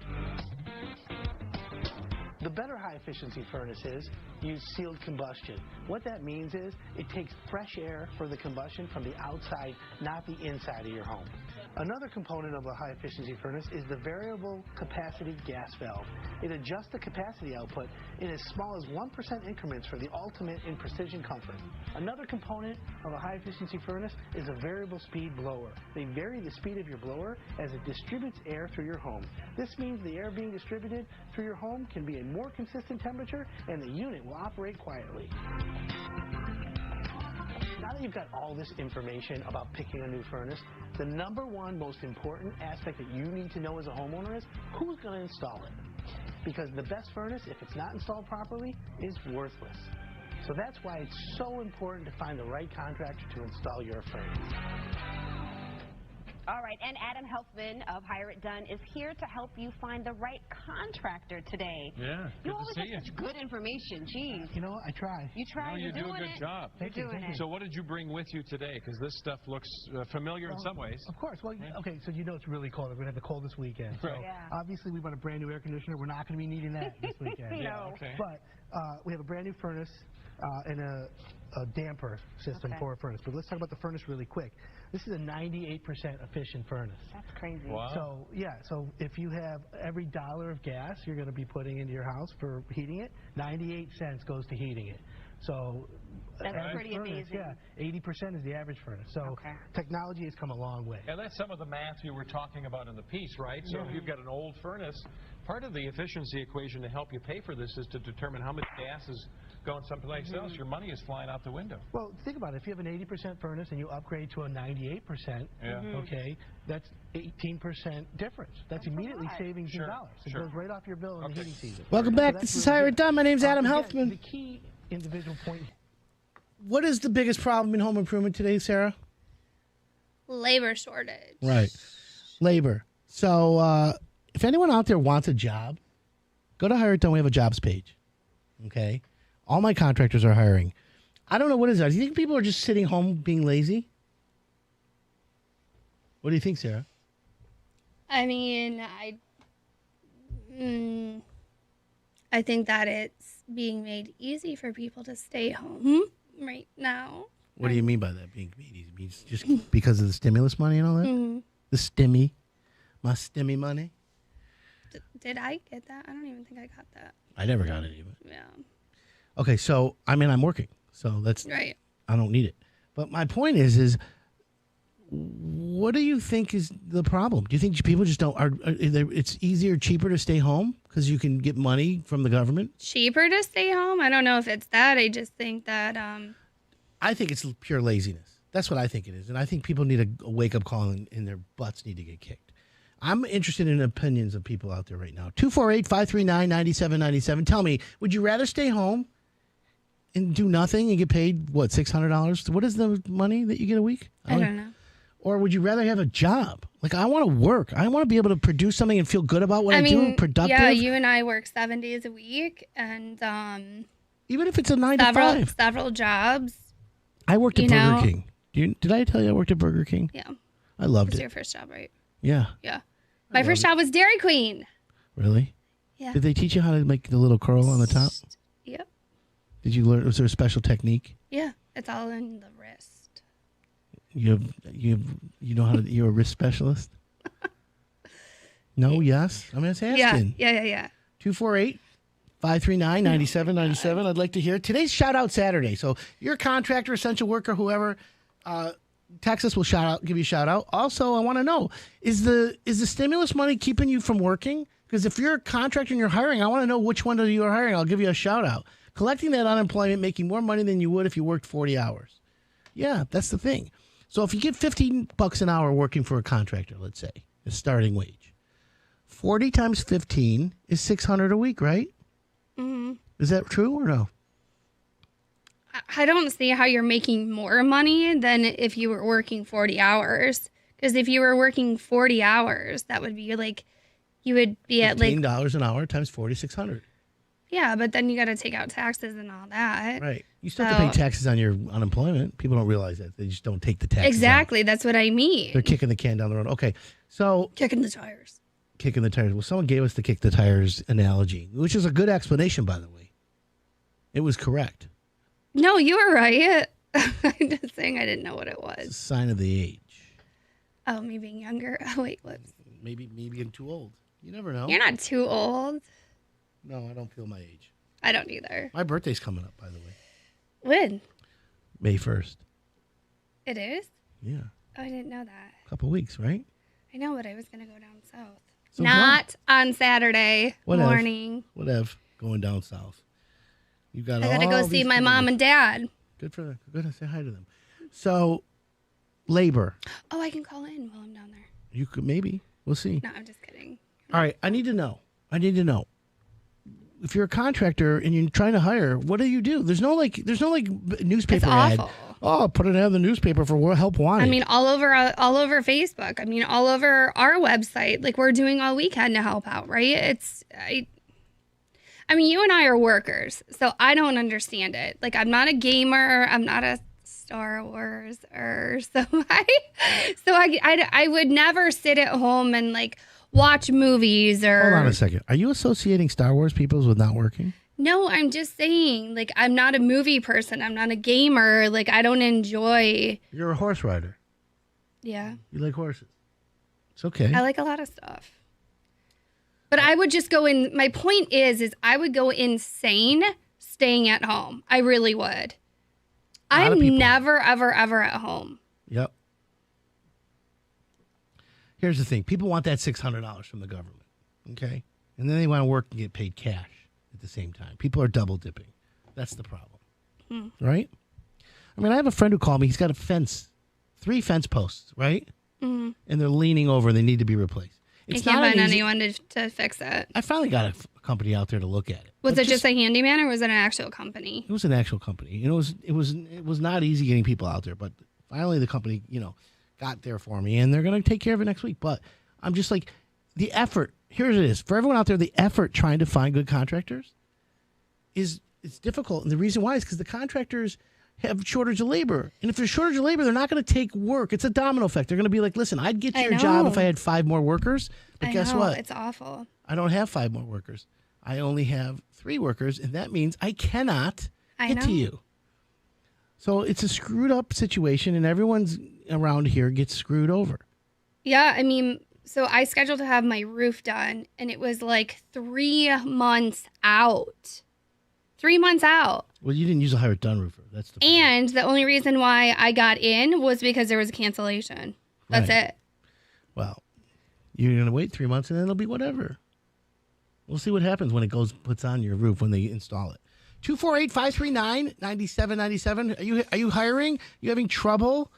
The better high-efficiency furnaces use sealed combustion. What that means is it takes fresh air for the combustion from the outside, not the inside of your home. Another component of a high-efficiency furnace is the variable capacity gas valve. It adjusts the capacity output in as small as 1% increments for the ultimate in precision comfort. Another component of a high-efficiency furnace is a variable speed blower. They vary the speed of your blower as it distributes air through your home. This means the air being distributed through your home can be a more consistent temperature and the unit will operate quietly. Now that you've got all this information about picking a new furnace, the number one most important aspect that you need to know as a homeowner is who's going to install it. Because the best furnace, if it's not installed properly, is worthless. So that's why it's so important to find the right contractor to install your furnace. All right, and Adam Helfman of Hire It Done is here to help you find the right contractor today. Yeah, you good always to see have such good information. Jeez. You know what? I try. You try. No, you do a good job. You're doing it. So what did you bring with you today? Because this stuff looks familiar in some ways. Of course. Well, okay, so you know it's really cold. We're going to have the coldest weekend. So obviously we bought a brand new air conditioner. We're not going to be needing that this weekend. No. Okay. But we have a brand new furnace and a damper system for a furnace. But let's talk about the furnace really quick. This is a 98% efficient furnace. That's crazy. Wow. So, yeah, so if you have every dollar of gas you're going to be putting into your house for heating it, 98 cents goes to heating it. So that's pretty furnace, amazing. Yeah, 80% is the average furnace. So technology has come a long way. And that's some of the math you were talking about in the piece, right? So if you've got an old furnace, part of the efficiency equation to help you pay for this is to determine how much gas is going someplace else. Your money is flying out the window. Well, think about it. If you have an 80% furnace and you upgrade to a 98%, okay, that's 18% difference. That's immediately saving $2. It goes right off your bill in the heating season. Welcome back. This is Hire It Done. My name's Adam Helfman. The key individual point. What is the biggest problem in home improvement today, Sarah? Labor shortage. Right. Labor. So if anyone out there wants a job, go to Hire It Done. We have a jobs page. Okay? All my contractors are hiring. I don't know what is that. Do you think people are just sitting home being lazy? What do you think, Sarah? I mean, I think that it's being made easy for people to stay home right now. What do you mean by that, being made easy? Means just because of the stimulus money and all that? The stimmy. My stimmy money? Did I get that? I don't even think I got that. I never got it even. Yeah. Okay, so I'm working, so that's Right. I don't need it. But my point is what do you think is the problem? Do you think people just don't it's easier, cheaper to stay home because you can get money from the government? Cheaper to stay home? I don't know if it's that. I just think that I think it's pure laziness. That's what I think it is. And I think people need a wake-up call and their butts need to get kicked. I'm interested in opinions of people out there right now. 248-539-9797. Tell me, would you rather stay home and do nothing and get paid, what, $600? What is the money that you get a week? I don't know. Or would you rather have a job? Like, I want to work. I want to be able to produce something and feel good about what I do, productive. Yeah, you and I work 7 days a week, and even if it's a 9 to 5. Several jobs. I worked at Burger King. Did I tell you I worked at Burger King? Yeah. I loved it. It was your first job, right? Yeah. Yeah. My first job was Dairy Queen. Really? Yeah. Did they teach you how to make the little curl on the top? Yep. Did you learn? Was there a special technique? Yeah. It's all in the wrist. You know how to? You're a wrist specialist. No. Yes. I'm just asking. Yeah. 248-539-9797. I'd like to hear it. Today's shout out Saturday. So you're a contractor, essential worker, whoever. Texas will give you a shout out. Also, I want to know, is the stimulus money keeping you from working? Because if you're a contractor and you're hiring, I want to know which one of you are hiring. I'll give you a shout out. Collecting that unemployment, making more money than you would if you worked 40 hours. Yeah, that's the thing. So if you get $15 an hour working for a contractor, let's say, the starting wage, 40 times 15 is $600 a week, right? Mm-hmm. Is that true or no? I don't see how you're making more money than if you were working 40 hours. Because if you were working 40 hours, that would be like, you would be at like $15 an hour times 40, $600. Yeah, but then you got to take out taxes and all that. Right. You still have to pay taxes on your unemployment. People don't realize that. They just don't take the taxes Exactly. out. That's what I mean. They're kicking the can down the road. Okay. So kicking the tires. Kicking the tires. Well, someone gave us the kick the tires analogy, which is a good explanation, by the way. It was correct. No, you were right. I'm just saying I didn't know what it was. It's a sign of the age. Oh, me being younger. Oh, wait, whoops. Maybe me being too old. You never know. You're not too old. No, I don't feel my age. I don't either. My birthday's coming up, by the way. When? May 1st. It is? Yeah. Oh, I didn't know that. A couple weeks, right? I know, but I was going to go down south. So not on Saturday morning. Whatever. Going down south. You got. I got to go see my mom and dad. Good for them. Good to say hi to them. So, labor. Oh, I can call in while I'm down there. You could maybe. We'll see. No, I'm just kidding. All right. I need to know. If you're a contractor and you're trying to hire, what do you do? There's no newspaper it's ad. Awful. Oh, put an ad in the newspaper for help wanted. I mean, all over Facebook. I mean, all over our website. Like, we're doing all we can to help out, right? I mean, you and I are workers, so I don't understand it. Like, I'm not a gamer. I'm not a Star Wars so I would never sit at home and like watch movies or. Hold on a second. Are you associating Star Wars people with not working? No, I'm just saying, like, I'm not a movie person. I'm not a gamer. Like, I don't enjoy. You're a horse rider. Yeah. You like horses. It's okay. I like a lot of stuff. But I would just go in. My point is I would go insane staying at home. I really would. I'm never, ever, ever at home. Yep. Here's the thing. People want that $600 from the government. Okay? And then they want to work and get paid cash at the same time. People are double dipping. That's the problem. Right? I mean, I have a friend who called me. He's got a fence, 3 fence posts, right? Mm-hmm. And they're leaning over and they need to be replaced. You can't find anyone to fix it. I finally got a company out there to look at it. Was it just a handyman or was it an actual company? It was an actual company. You know, it was not easy getting people out there, but finally the company, got there for me, and they're going to take care of it next week. But I'm just like, the effort. Here it is for everyone out there. The effort trying to find good contractors it's difficult, and the reason why is because the contractors have shortage of labor. And if there's shortage of labor, they're not going to take work. It's a domino effect. They're going to be like, listen, I'd get you your job if I had 5 more workers. But guess what? It's awful. I don't have 5 more workers. I only have 3 workers, and that means I cannot get to you. So it's a screwed up situation, and everyone's around here gets screwed over. Yeah, I mean, so I scheduled to have my roof done, and it was like 3 months out. 3 months out. Well, you didn't use a Hire It Done roofer. That's the problem. And the only reason why I got in was because there was a cancellation. That's Right. it. Well, you're going to wait 3 months and then it'll be whatever. We'll see what happens when it puts on your roof when they install it. 248-539-9797. Are you hiring? You having trouble?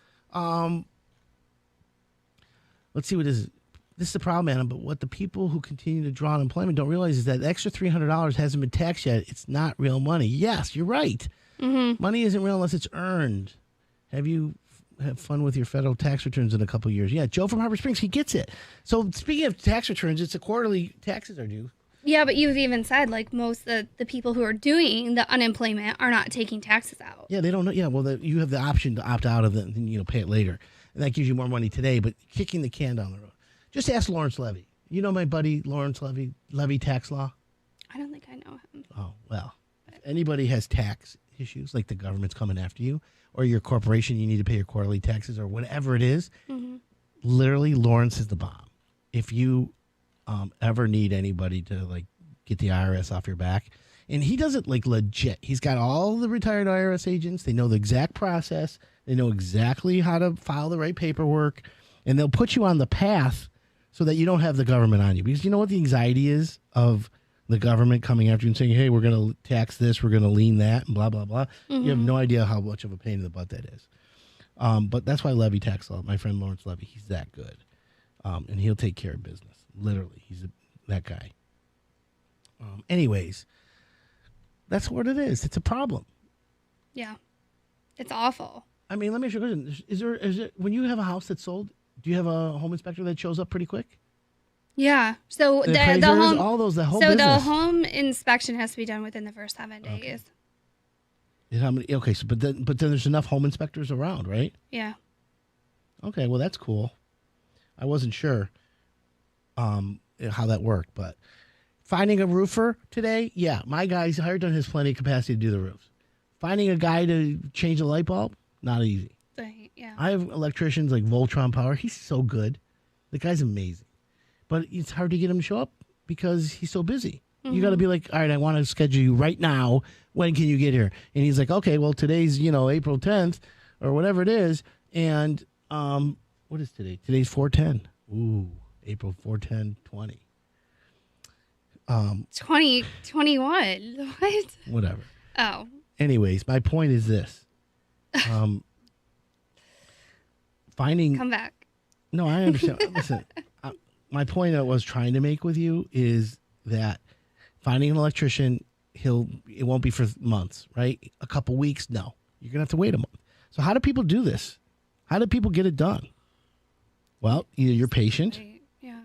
Let's see what this is. This is the problem, Adam, but what the people who continue to draw unemployment don't realize is that the extra $300 hasn't been taxed yet. It's not real money. Yes, you're right. Mm-hmm. Money isn't real unless it's earned. Have you had fun with your federal tax returns in a couple of years? Yeah, Joe from Harbor Springs, he gets it. So speaking of tax returns, it's a quarterly taxes are due. Yeah, but you've even said, like, most of the people who are doing the unemployment are not taking taxes out. Yeah, they don't know. Yeah, well, you have the option to opt out of it and, pay it later. And that gives you more money today, but kicking the can down the road. Just ask Lawrence Levy. You know my buddy Lawrence Levy Tax Law? I don't think I know him. Oh, well, if anybody has tax issues, like the government's coming after you, or your corporation, you need to pay your quarterly taxes, or whatever it is, literally Lawrence is the bomb. If you ever need anybody to, like, get the IRS off your back, and he does it, like, legit. He's got all the retired IRS agents. They know the exact process. They know exactly how to file the right paperwork, and they'll put you on the path so that you don't have the government on you. Because you know what the anxiety is of the government coming after you and saying, hey, we're going to tax this, we're going to lien that, and blah, blah, blah. You have no idea how much of a pain in the butt that is. But that's why Levy Tax Law, my friend Lawrence Levy, he's that good. And he'll take care of business. Literally, he's that guy. Anyways, that's what it is. It's a problem. Yeah. It's awful. I mean, let me ask you a question. Is there, when you have a house that's sold, do you have a home inspector that shows up pretty quick? Yeah. So the appraisers, home, all those, the whole so business. the home inspection has to be done within the first 7 days. Okay. And how many? Okay, so but then there's enough home inspectors around, right? Yeah. Okay, well that's cool. I wasn't sure how that worked, but finding a roofer today, yeah, my guy's Hire It Done has plenty of capacity to do the roofs. Finding a guy to change a light bulb, not easy. Yeah. I have electricians like Voltron Power. He's so good. The guy's amazing. But it's hard to get him to show up because he's so busy. You got to be like, all right, I want to schedule you right now. When can you get here? And he's like, okay, well, today's, April 10th or whatever it is. And what is today? Today's 4/10. Ooh, April 4/10/20. 2021. What? Whatever. Oh. Anyways, my point is this. Finding... Come back. No, I understand. Listen, my point I was trying to make with you is that finding an electrician, it won't be for months, right? A couple weeks, no. You're going to have to wait a month. So how do people do this? How do people get it done? Well, either you're patient. Yeah.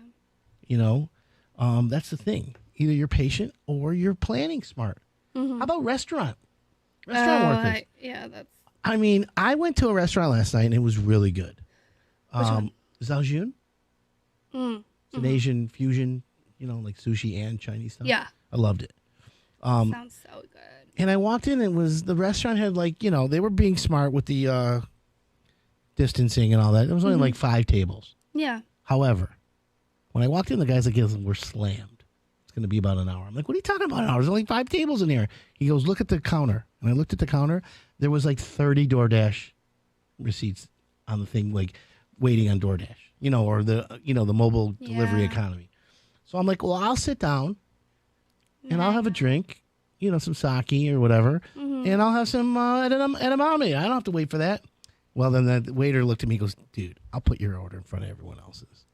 That's the thing. Either you're patient or you're planning smart. How about restaurant workers? That's... I mean, I went to a restaurant last night and it was really good. Zhaojun? It's an Asian fusion, like sushi and Chinese stuff. Yeah. I loved it. Sounds so good. And I walked in and the restaurant had they were being smart with the distancing and all that. There was only like 5 tables. Yeah. However, when I walked in, the guy's like, we're slammed. It's going to be about an hour. I'm like, what are you talking about an hour? There's only 5 tables in here. He goes, look at the counter. And I looked at the counter. There was like 30 DoorDash receipts on the thing, like waiting on DoorDash, or the mobile delivery economy. So I'm like, well, I'll sit down and I'll have a drink, some sake or whatever, and I'll have some edamame. I don't have to wait for that. Well, then the waiter looked at me and goes, dude, I'll put your order in front of everyone else's.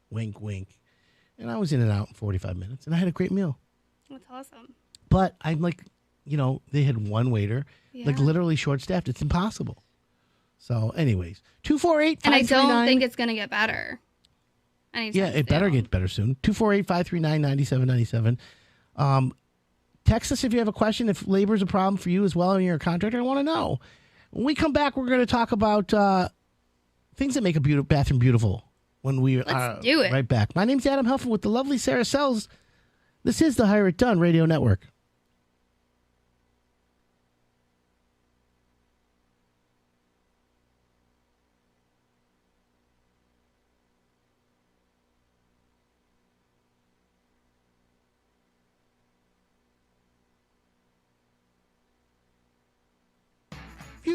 Wink, wink. And I was in and out in 45 minutes, and I had a great meal. That's awesome. But I'm like, they had one waiter, like literally short-staffed. It's impossible. So anyways, 248-539. And I don't think it's going to get better. Yeah, it better get better soon. 248-539-9797. Text us if you have a question. If labor is a problem for you as well and you're a contractor, I want to know. When we come back, we're going to talk about things that make a bathroom beautiful. When we Let's do it. Right back. My name's Adam Helfman with the lovely Sarah Sells. This is the Hire It Done Radio Network.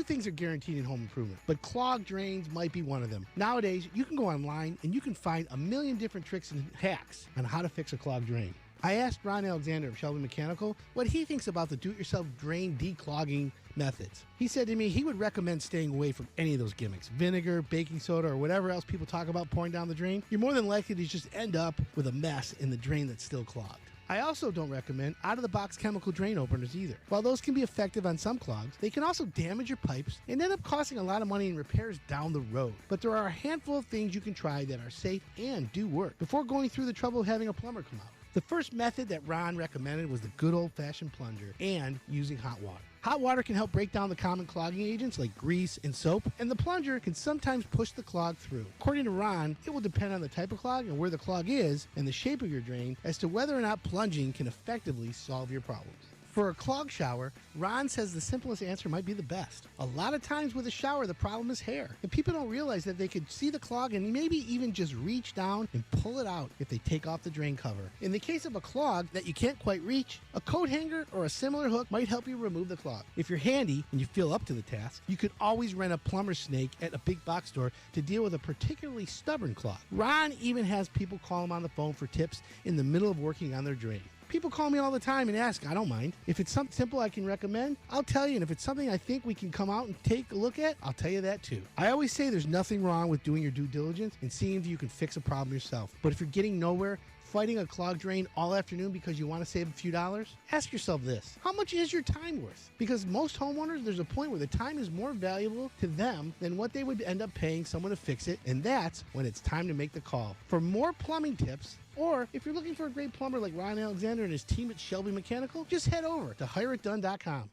things are guaranteed in home improvement, but clogged drains might be one of them. Nowadays, you can go online and you can find a million different tricks and hacks on how to fix a clogged drain. I asked Ron Alexander of Shelby Mechanical what he thinks about the do-it-yourself drain declogging methods. He said to me he would recommend staying away from any of those gimmicks. Vinegar, baking soda, or whatever else people talk about pouring down the drain. You're more than likely to just end up with a mess in the drain that's still clogged. I also don't recommend out-of-the-box chemical drain openers either. While those can be effective on some clogs, they can also damage your pipes and end up costing a lot of money in repairs down the road. But there are a handful of things you can try that are safe and do work before going through the trouble of having a plumber come out. The first method that Ron recommended was the good old-fashioned plunger and using hot water. Hot water can help break down the common clogging agents like grease and soap, and the plunger can sometimes push the clog through. According to Ron, it will depend on the type of clog and where the clog is and the shape of your drain as to whether or not plunging can effectively solve your problems. For a clogged shower, Ron says the simplest answer might be the best. A lot of times with a shower, the problem is hair, and people don't realize that they could see the clog and maybe even just reach down and pull it out if they take off the drain cover. In the case of a clog that you can't quite reach, a coat hanger or a similar hook might help you remove the clog. If you're handy and you feel up to the task, you could always rent a plumber's snake at a big box store to deal with a particularly stubborn clog. Ron even has people call him on the phone for tips in the middle of working on their drain. People call me all the time and ask. I don't mind. If it's something simple I can recommend, I'll tell you. And if it's something I think we can come out and take a look at, I'll tell you that too. I always say there's nothing wrong with doing your due diligence and seeing if you can fix a problem yourself. But if you're getting nowhere, fighting a clogged drain all afternoon because you want to save a few dollars, ask yourself this: how much is your time worth? Because most homeowners, there's a point where the time is more valuable to them than what they would end up paying someone to fix it, and that's when it's time to make the call. For more plumbing tips, or if you're looking for a great plumber like Ron Alexander and his team at Shelby Mechanical, just head over to hireitdone.com.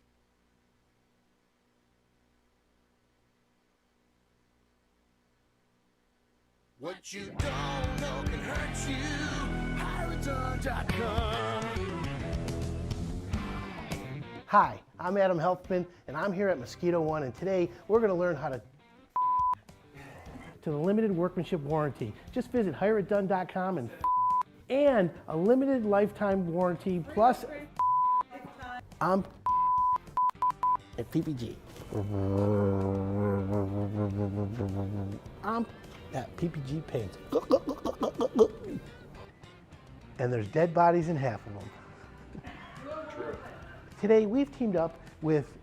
What you don't know can hurt you. hireitdone.com. Hi, I'm Adam Helfman, and I'm here at Mosquito One, and today we're going to learn how to the limited workmanship warranty. Just visit hireitdone.com and a limited lifetime warranty plus I'm at PPG. I'm at PPG Paints. And there's dead bodies in half of them. True. Today we've teamed up with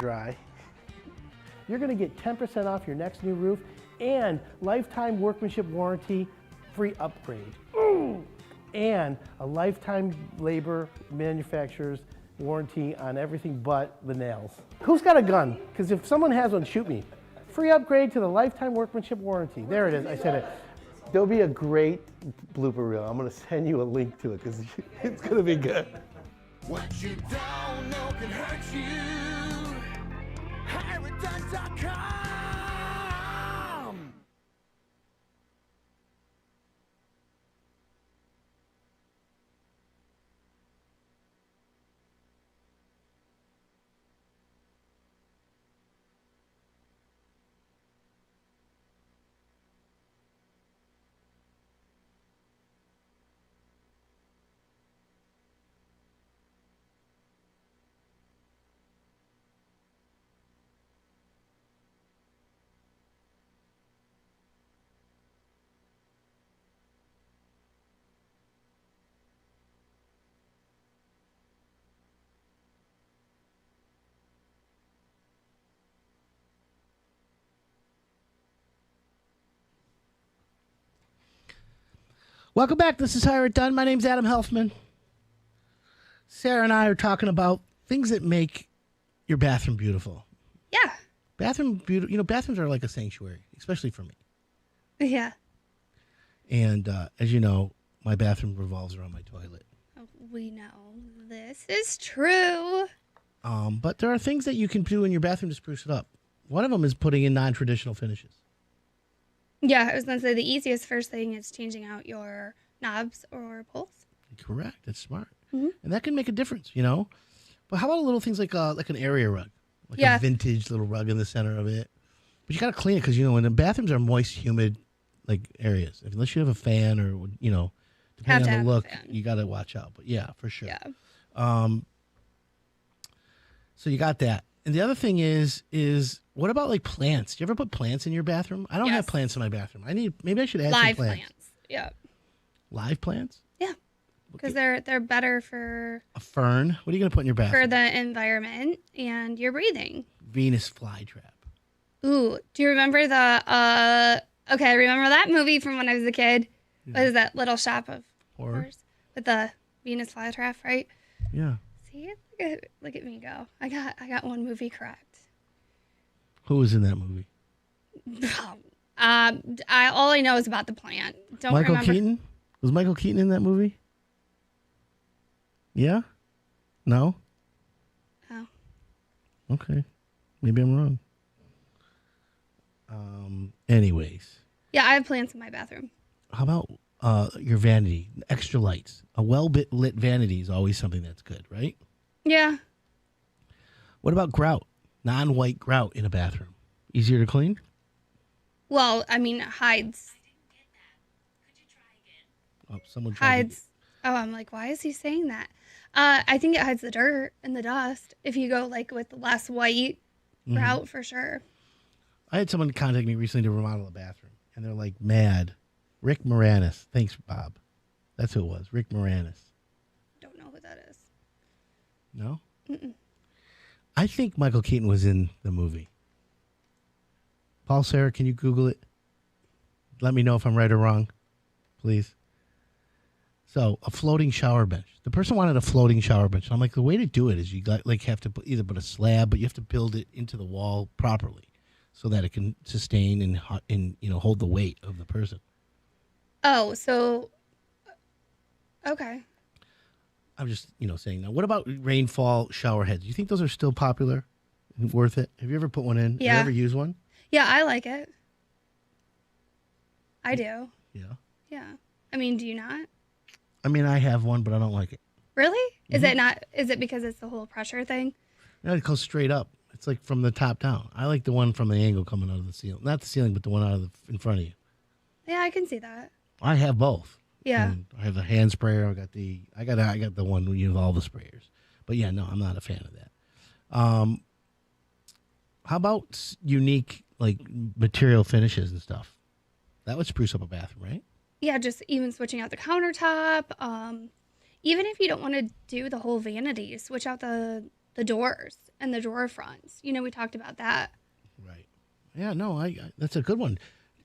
Dry. You're going to get 10% off your next new roof and lifetime workmanship warranty, free upgrade. Ooh! And a lifetime labor manufacturer's warranty on everything but the nails. Who's got a gun? Because if someone has one, shoot me. Free upgrade to the lifetime workmanship warranty. There it is, I said it. There'll be a great blooper reel. I'm going to send you a link to it because it's going to be good. What you don't know can hurt you. hireitdone.com. Welcome back. This is Hire It Done. My name's Adam Helfman. Sarah and I are talking about things that make your bathroom beautiful. Yeah. Bathrooms are like a sanctuary, especially for me. Yeah. And as you know, my bathroom revolves around my toilet. We know this is true. But there are things that you can do in your bathroom to spruce it up. One of them is putting in non-traditional finishes. Yeah, I was going to say the easiest first thing is changing out your knobs or pulls. Correct. That's smart. Mm-hmm. And that can make a difference, you know? But how about little things like an area rug? Like a vintage little rug in the center of it. But you got to clean it because, when the bathrooms are moist, humid areas, unless you have a fan or, depending on the look, you got to watch out. But yeah, for sure. Yeah. So you got that. And the other thing is what about like plants? Do you ever put plants in your bathroom? I don't have Yes. plants in my bathroom. Maybe I should add Live some plants. plants. Yeah. Live plants? Yeah. Because they're better for A fern? What are you going to put in your bathroom? for the environment and your breathing. Venus flytrap. Ooh, do you remember the okay, I remember that movie from when I was a kid. What is that Little Shop of Horrors? With the Venus flytrap, right? Yeah. See, look at me go. I got one movie correct. Who was in that movie? All I know is about the plant. Don't Michael remember. Keaton? Was Michael Keaton in that movie? Yeah? No? Oh. Okay. Maybe I'm wrong. Anyways. Yeah, I have plants in my bathroom. How about your vanity? Extra lights. A well-lit vanity is always something that's good, right? Yeah. What about grout? Non-white grout in a bathroom. Easier to clean? Well, I mean, it hides. Oh, someone tried to- Hides. Oh, I'm like, why is he saying that? I think it hides the dirt and the dust. If you go like with less white grout, for sure. I had someone contact me recently to remodel a bathroom, and they're like, mad. Rick Moranis. Thanks, Bob. That's who it was. Rick Moranis. Don't know who that is. No? Mm-mm. I think Michael Keaton was in the movie. Paul, Sarah, can you Google it? Let me know if I'm right or wrong, please. So, a floating shower bench. The person wanted a floating shower bench. I'm like, the way to do it is you got, like have to either put a slab, but you have to build it into the wall properly so that it can sustain and hold the weight of the person. Oh, so okay. I'm just saying now. What about rainfall shower heads? Do you think those are still popular and worth it? Have you ever put one in? Yeah. Have you ever used one? Yeah, I like it. I do. Yeah. Yeah. I mean, do you not? I mean, I have one, but I don't like it. Really? Is it not? Is it because it's the whole pressure thing? No, it goes straight up. It's like from the top down. I like the one from the angle coming out of the ceiling. Not the ceiling, but the one out of in front of you. Yeah, I can see that. I have both. Yeah. And I have the hand sprayer. I got the one with all the sprayers. But yeah, no, I'm not a fan of that. How about unique like material finishes and stuff? That would spruce up a bathroom, right? Yeah, just even switching out the countertop. Even if you don't want to do the whole vanity, switch out the doors and the drawer fronts. We talked about that. Right. Yeah, no, I that's a good one.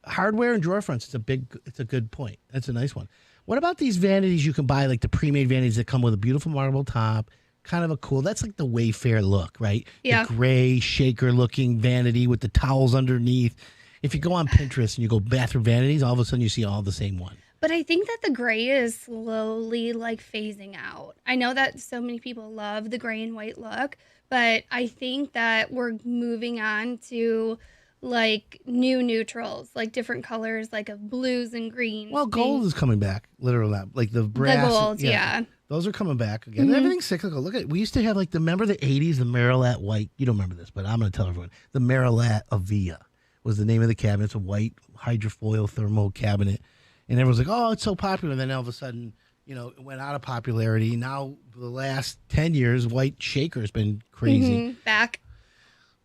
Hardware and drawer fronts, it's a good point. That's a nice one. What about these vanities you can buy, like the pre-made vanities that come with a beautiful marble top, kind of a cool, that's like the Wayfair look, right? Yeah. The gray shaker looking vanity with the towels underneath. If you go on Pinterest and you go bathroom vanities, all of a sudden you see all the same one. But I think that the gray is slowly like phasing out. I know that so many people love the gray and white look, but I think that we're moving on to like new neutrals, like different colors, like of blues and greens. Well, gold is coming back, literally, like the brass. The gold, yeah. Those are coming back again. Mhm. Everything's cyclical. Look at, we used to have like remember the 80s, the Marilat white. You don't remember this, but I'm going to tell everyone. The Marilat Avia was the name of the cabinet. It's a white hydrofoil thermal cabinet. And everyone's like, oh, it's so popular. And then all of a sudden, it went out of popularity. Now, the last 10 years, white shaker has been crazy. Back.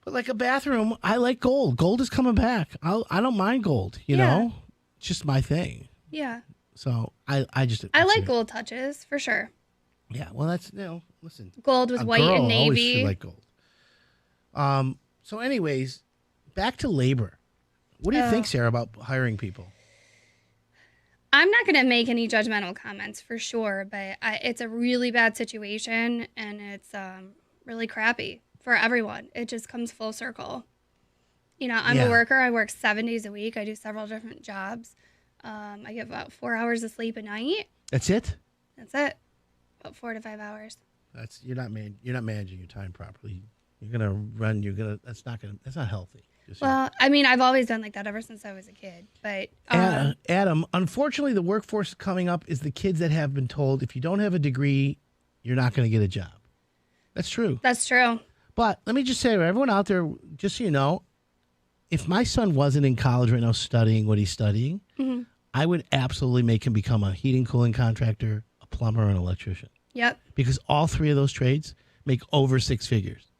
But like a bathroom, I like gold. Gold is coming back. I don't mind gold, you know? It's just my thing. Yeah. So I like gold touches for sure. Yeah, well, that's, listen. Gold with a white girl and always navy. should like gold. So anyways, back to labor. What do you think, Sarah, about hiring people? I'm not going to make any judgmental comments for sure, but it's a really bad situation and it's really crappy for everyone. It just comes full circle. I'm a worker. I work 7 days a week. I do several different jobs. I get about 4 hours of sleep a night. That's it? That's it. About 4 to 5 hours. You're not managing your time properly. You're gonna run. That's not healthy. Well, I mean, I've always done like that ever since I was a kid. But Adam, unfortunately, the workforce coming up is the kids that have been told if you don't have a degree, you're not going to get a job. That's true. That's true. But let me just say to everyone out there, just so you know, if my son wasn't in college right now studying what he's studying, I would absolutely make him become a heating, cooling contractor, a plumber, and an electrician. Yep. Because all three of those trades make over six figures.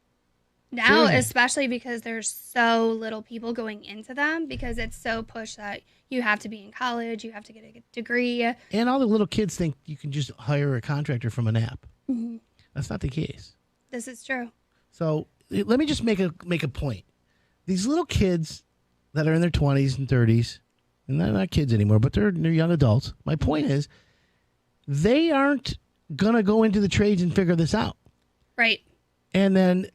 Now, Seriously. especially because there's so little people going into them because it's so pushed that you have to be in college, you have to get a degree. And all the little kids think you can just hire a contractor from an app. Mhm. That's not the case. This is true. So let me just make a point. These little kids that are in their 20s and 30s, and they're not kids anymore, but they're young adults. My point is, they aren't going to go into the trades and figure this out. Right. And then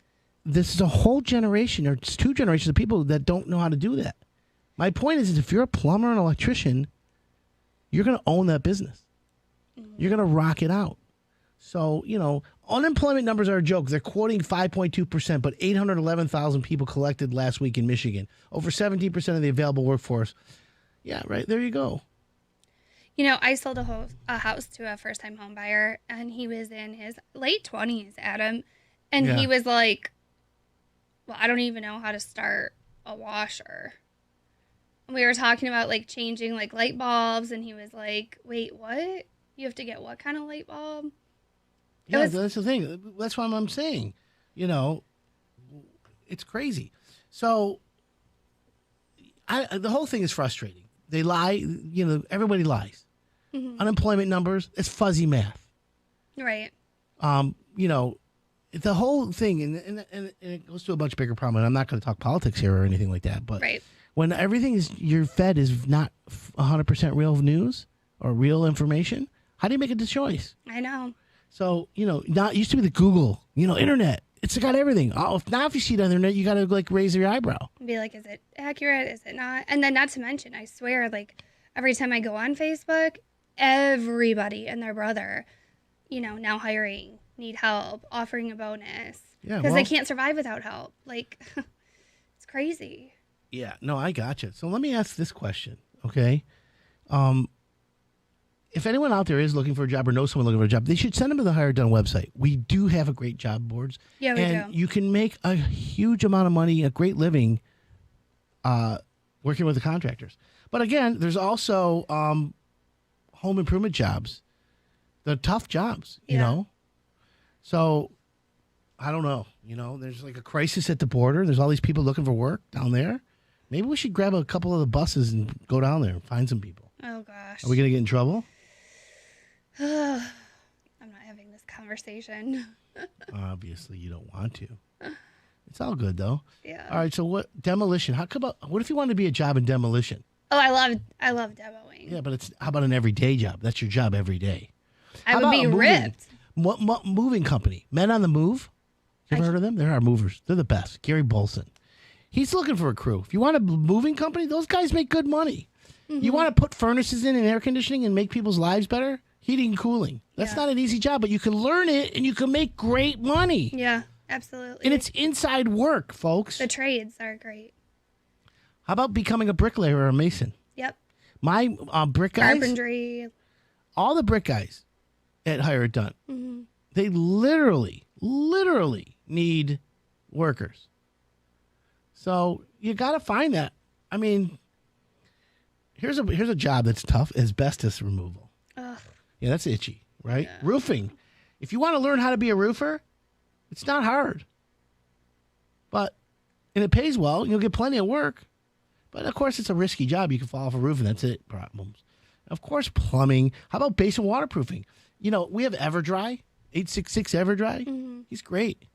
this is a whole generation, or it's 2 generations of people that don't know how to do that. My point is if you're a plumber and electrician, you're going to own that business. You're going to rock it out. So, unemployment numbers are a joke. They're quoting 5.2%, but 811,000 people collected last week in Michigan. Over 17% of the available workforce. Yeah, right. There you go. I sold a house to a first-time home buyer, and he was in his late 20s, Adam. And Yeah. he was like, well, I don't even know how to start a washer. And we were talking about, like, changing, like, light bulbs, and he was like, wait, what? You have to get what kind of light bulb? Yeah, that's the thing. That's what I'm saying. It's crazy. So the whole thing is frustrating. They lie. Everybody lies. Mhm. Unemployment numbers, it's fuzzy math. Right. The whole thing, and it goes to a much bigger problem. And I'm not going to talk politics here or anything like that. But Right. when everything you're fed is not 100% real news or real information, how do you make a choice? I know. So, not used to be the Google, internet. It's got everything. Oh, now if you see it on the internet, you got to raise your eyebrow. Be like, is it accurate? Is it not? And then not to mention, I swear, like every time I go on Facebook, everybody and their brother, now hiring, need help, offering a bonus. Yeah, Because well- they can't survive without help. Like, it's crazy. Yeah, no, I got you. So let me ask this question, okay? If anyone out there is looking for a job or knows someone looking for a job, they should send them to the Hire Done website. We do have a great job boards. Yeah, we and do. you can make a huge amount of money, a great living, working with the contractors. But again, there's also home improvement jobs. They're tough jobs, you know? So, I don't know. There's like a crisis at the border. There's all these people looking for work down there. Maybe we should grab a couple of the buses and go down there and find some people. Oh, gosh. Are we going to get in trouble? I'm not having this conversation. Obviously, you don't want to. It's all good, though. Yeah. All right, so what? Demolition. What if you wanted to be a job in demolition? Oh, I love demoing. Yeah, but how about an everyday job? That's your job every day. I How would about be a moving- ripped. What moving company? Men on the Move? You ever heard of them? They're our movers. They're the best. Gary Bolson. He's looking for a crew. If you want a moving company, those guys make good money. You want to put furnaces in and air conditioning and make people's lives better? Heating and cooling. That's not an easy job, but you can learn it and you can make great money. Yeah, absolutely. And it's inside work, folks. The trades are great. How about becoming a bricklayer or a mason? Yep. My brick guys, Carpentry. all the brick guys at Hire It Done, Mhm. they literally need workers. So you got to find that. I mean, here's a job that's tough: asbestos removal. Ugh. Yeah, that's itchy, right? Roofing. If you want to learn how to be a roofer, it's not hard. And it pays well. You'll get plenty of work. But, of course, it's a risky job. You can fall off a roof, and that's it. Problems. Of course, plumbing. How about basement waterproofing? We have Everdry, 866 Everdry. He's great.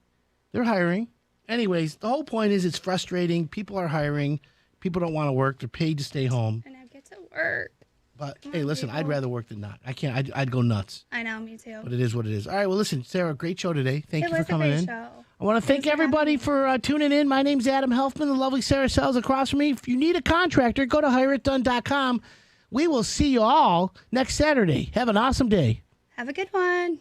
They're hiring. Anyways, the whole point is it's frustrating. People are hiring. People don't want to work. They're paid to stay home. And I get to work. But, hey, listen, I'd rather work than not. I can't. I'd go nuts. I know, me too. But it is what it is. All right, well, listen, Sarah, great show today. Thank It you for was a coming great in. show. I want to thank everybody for tuning in. My name's Adam Helfman. The lovely Sarah Sells across from me. If you need a contractor, go to hireitdone.com. We will see you all next Saturday. Have an awesome day. Have a good one.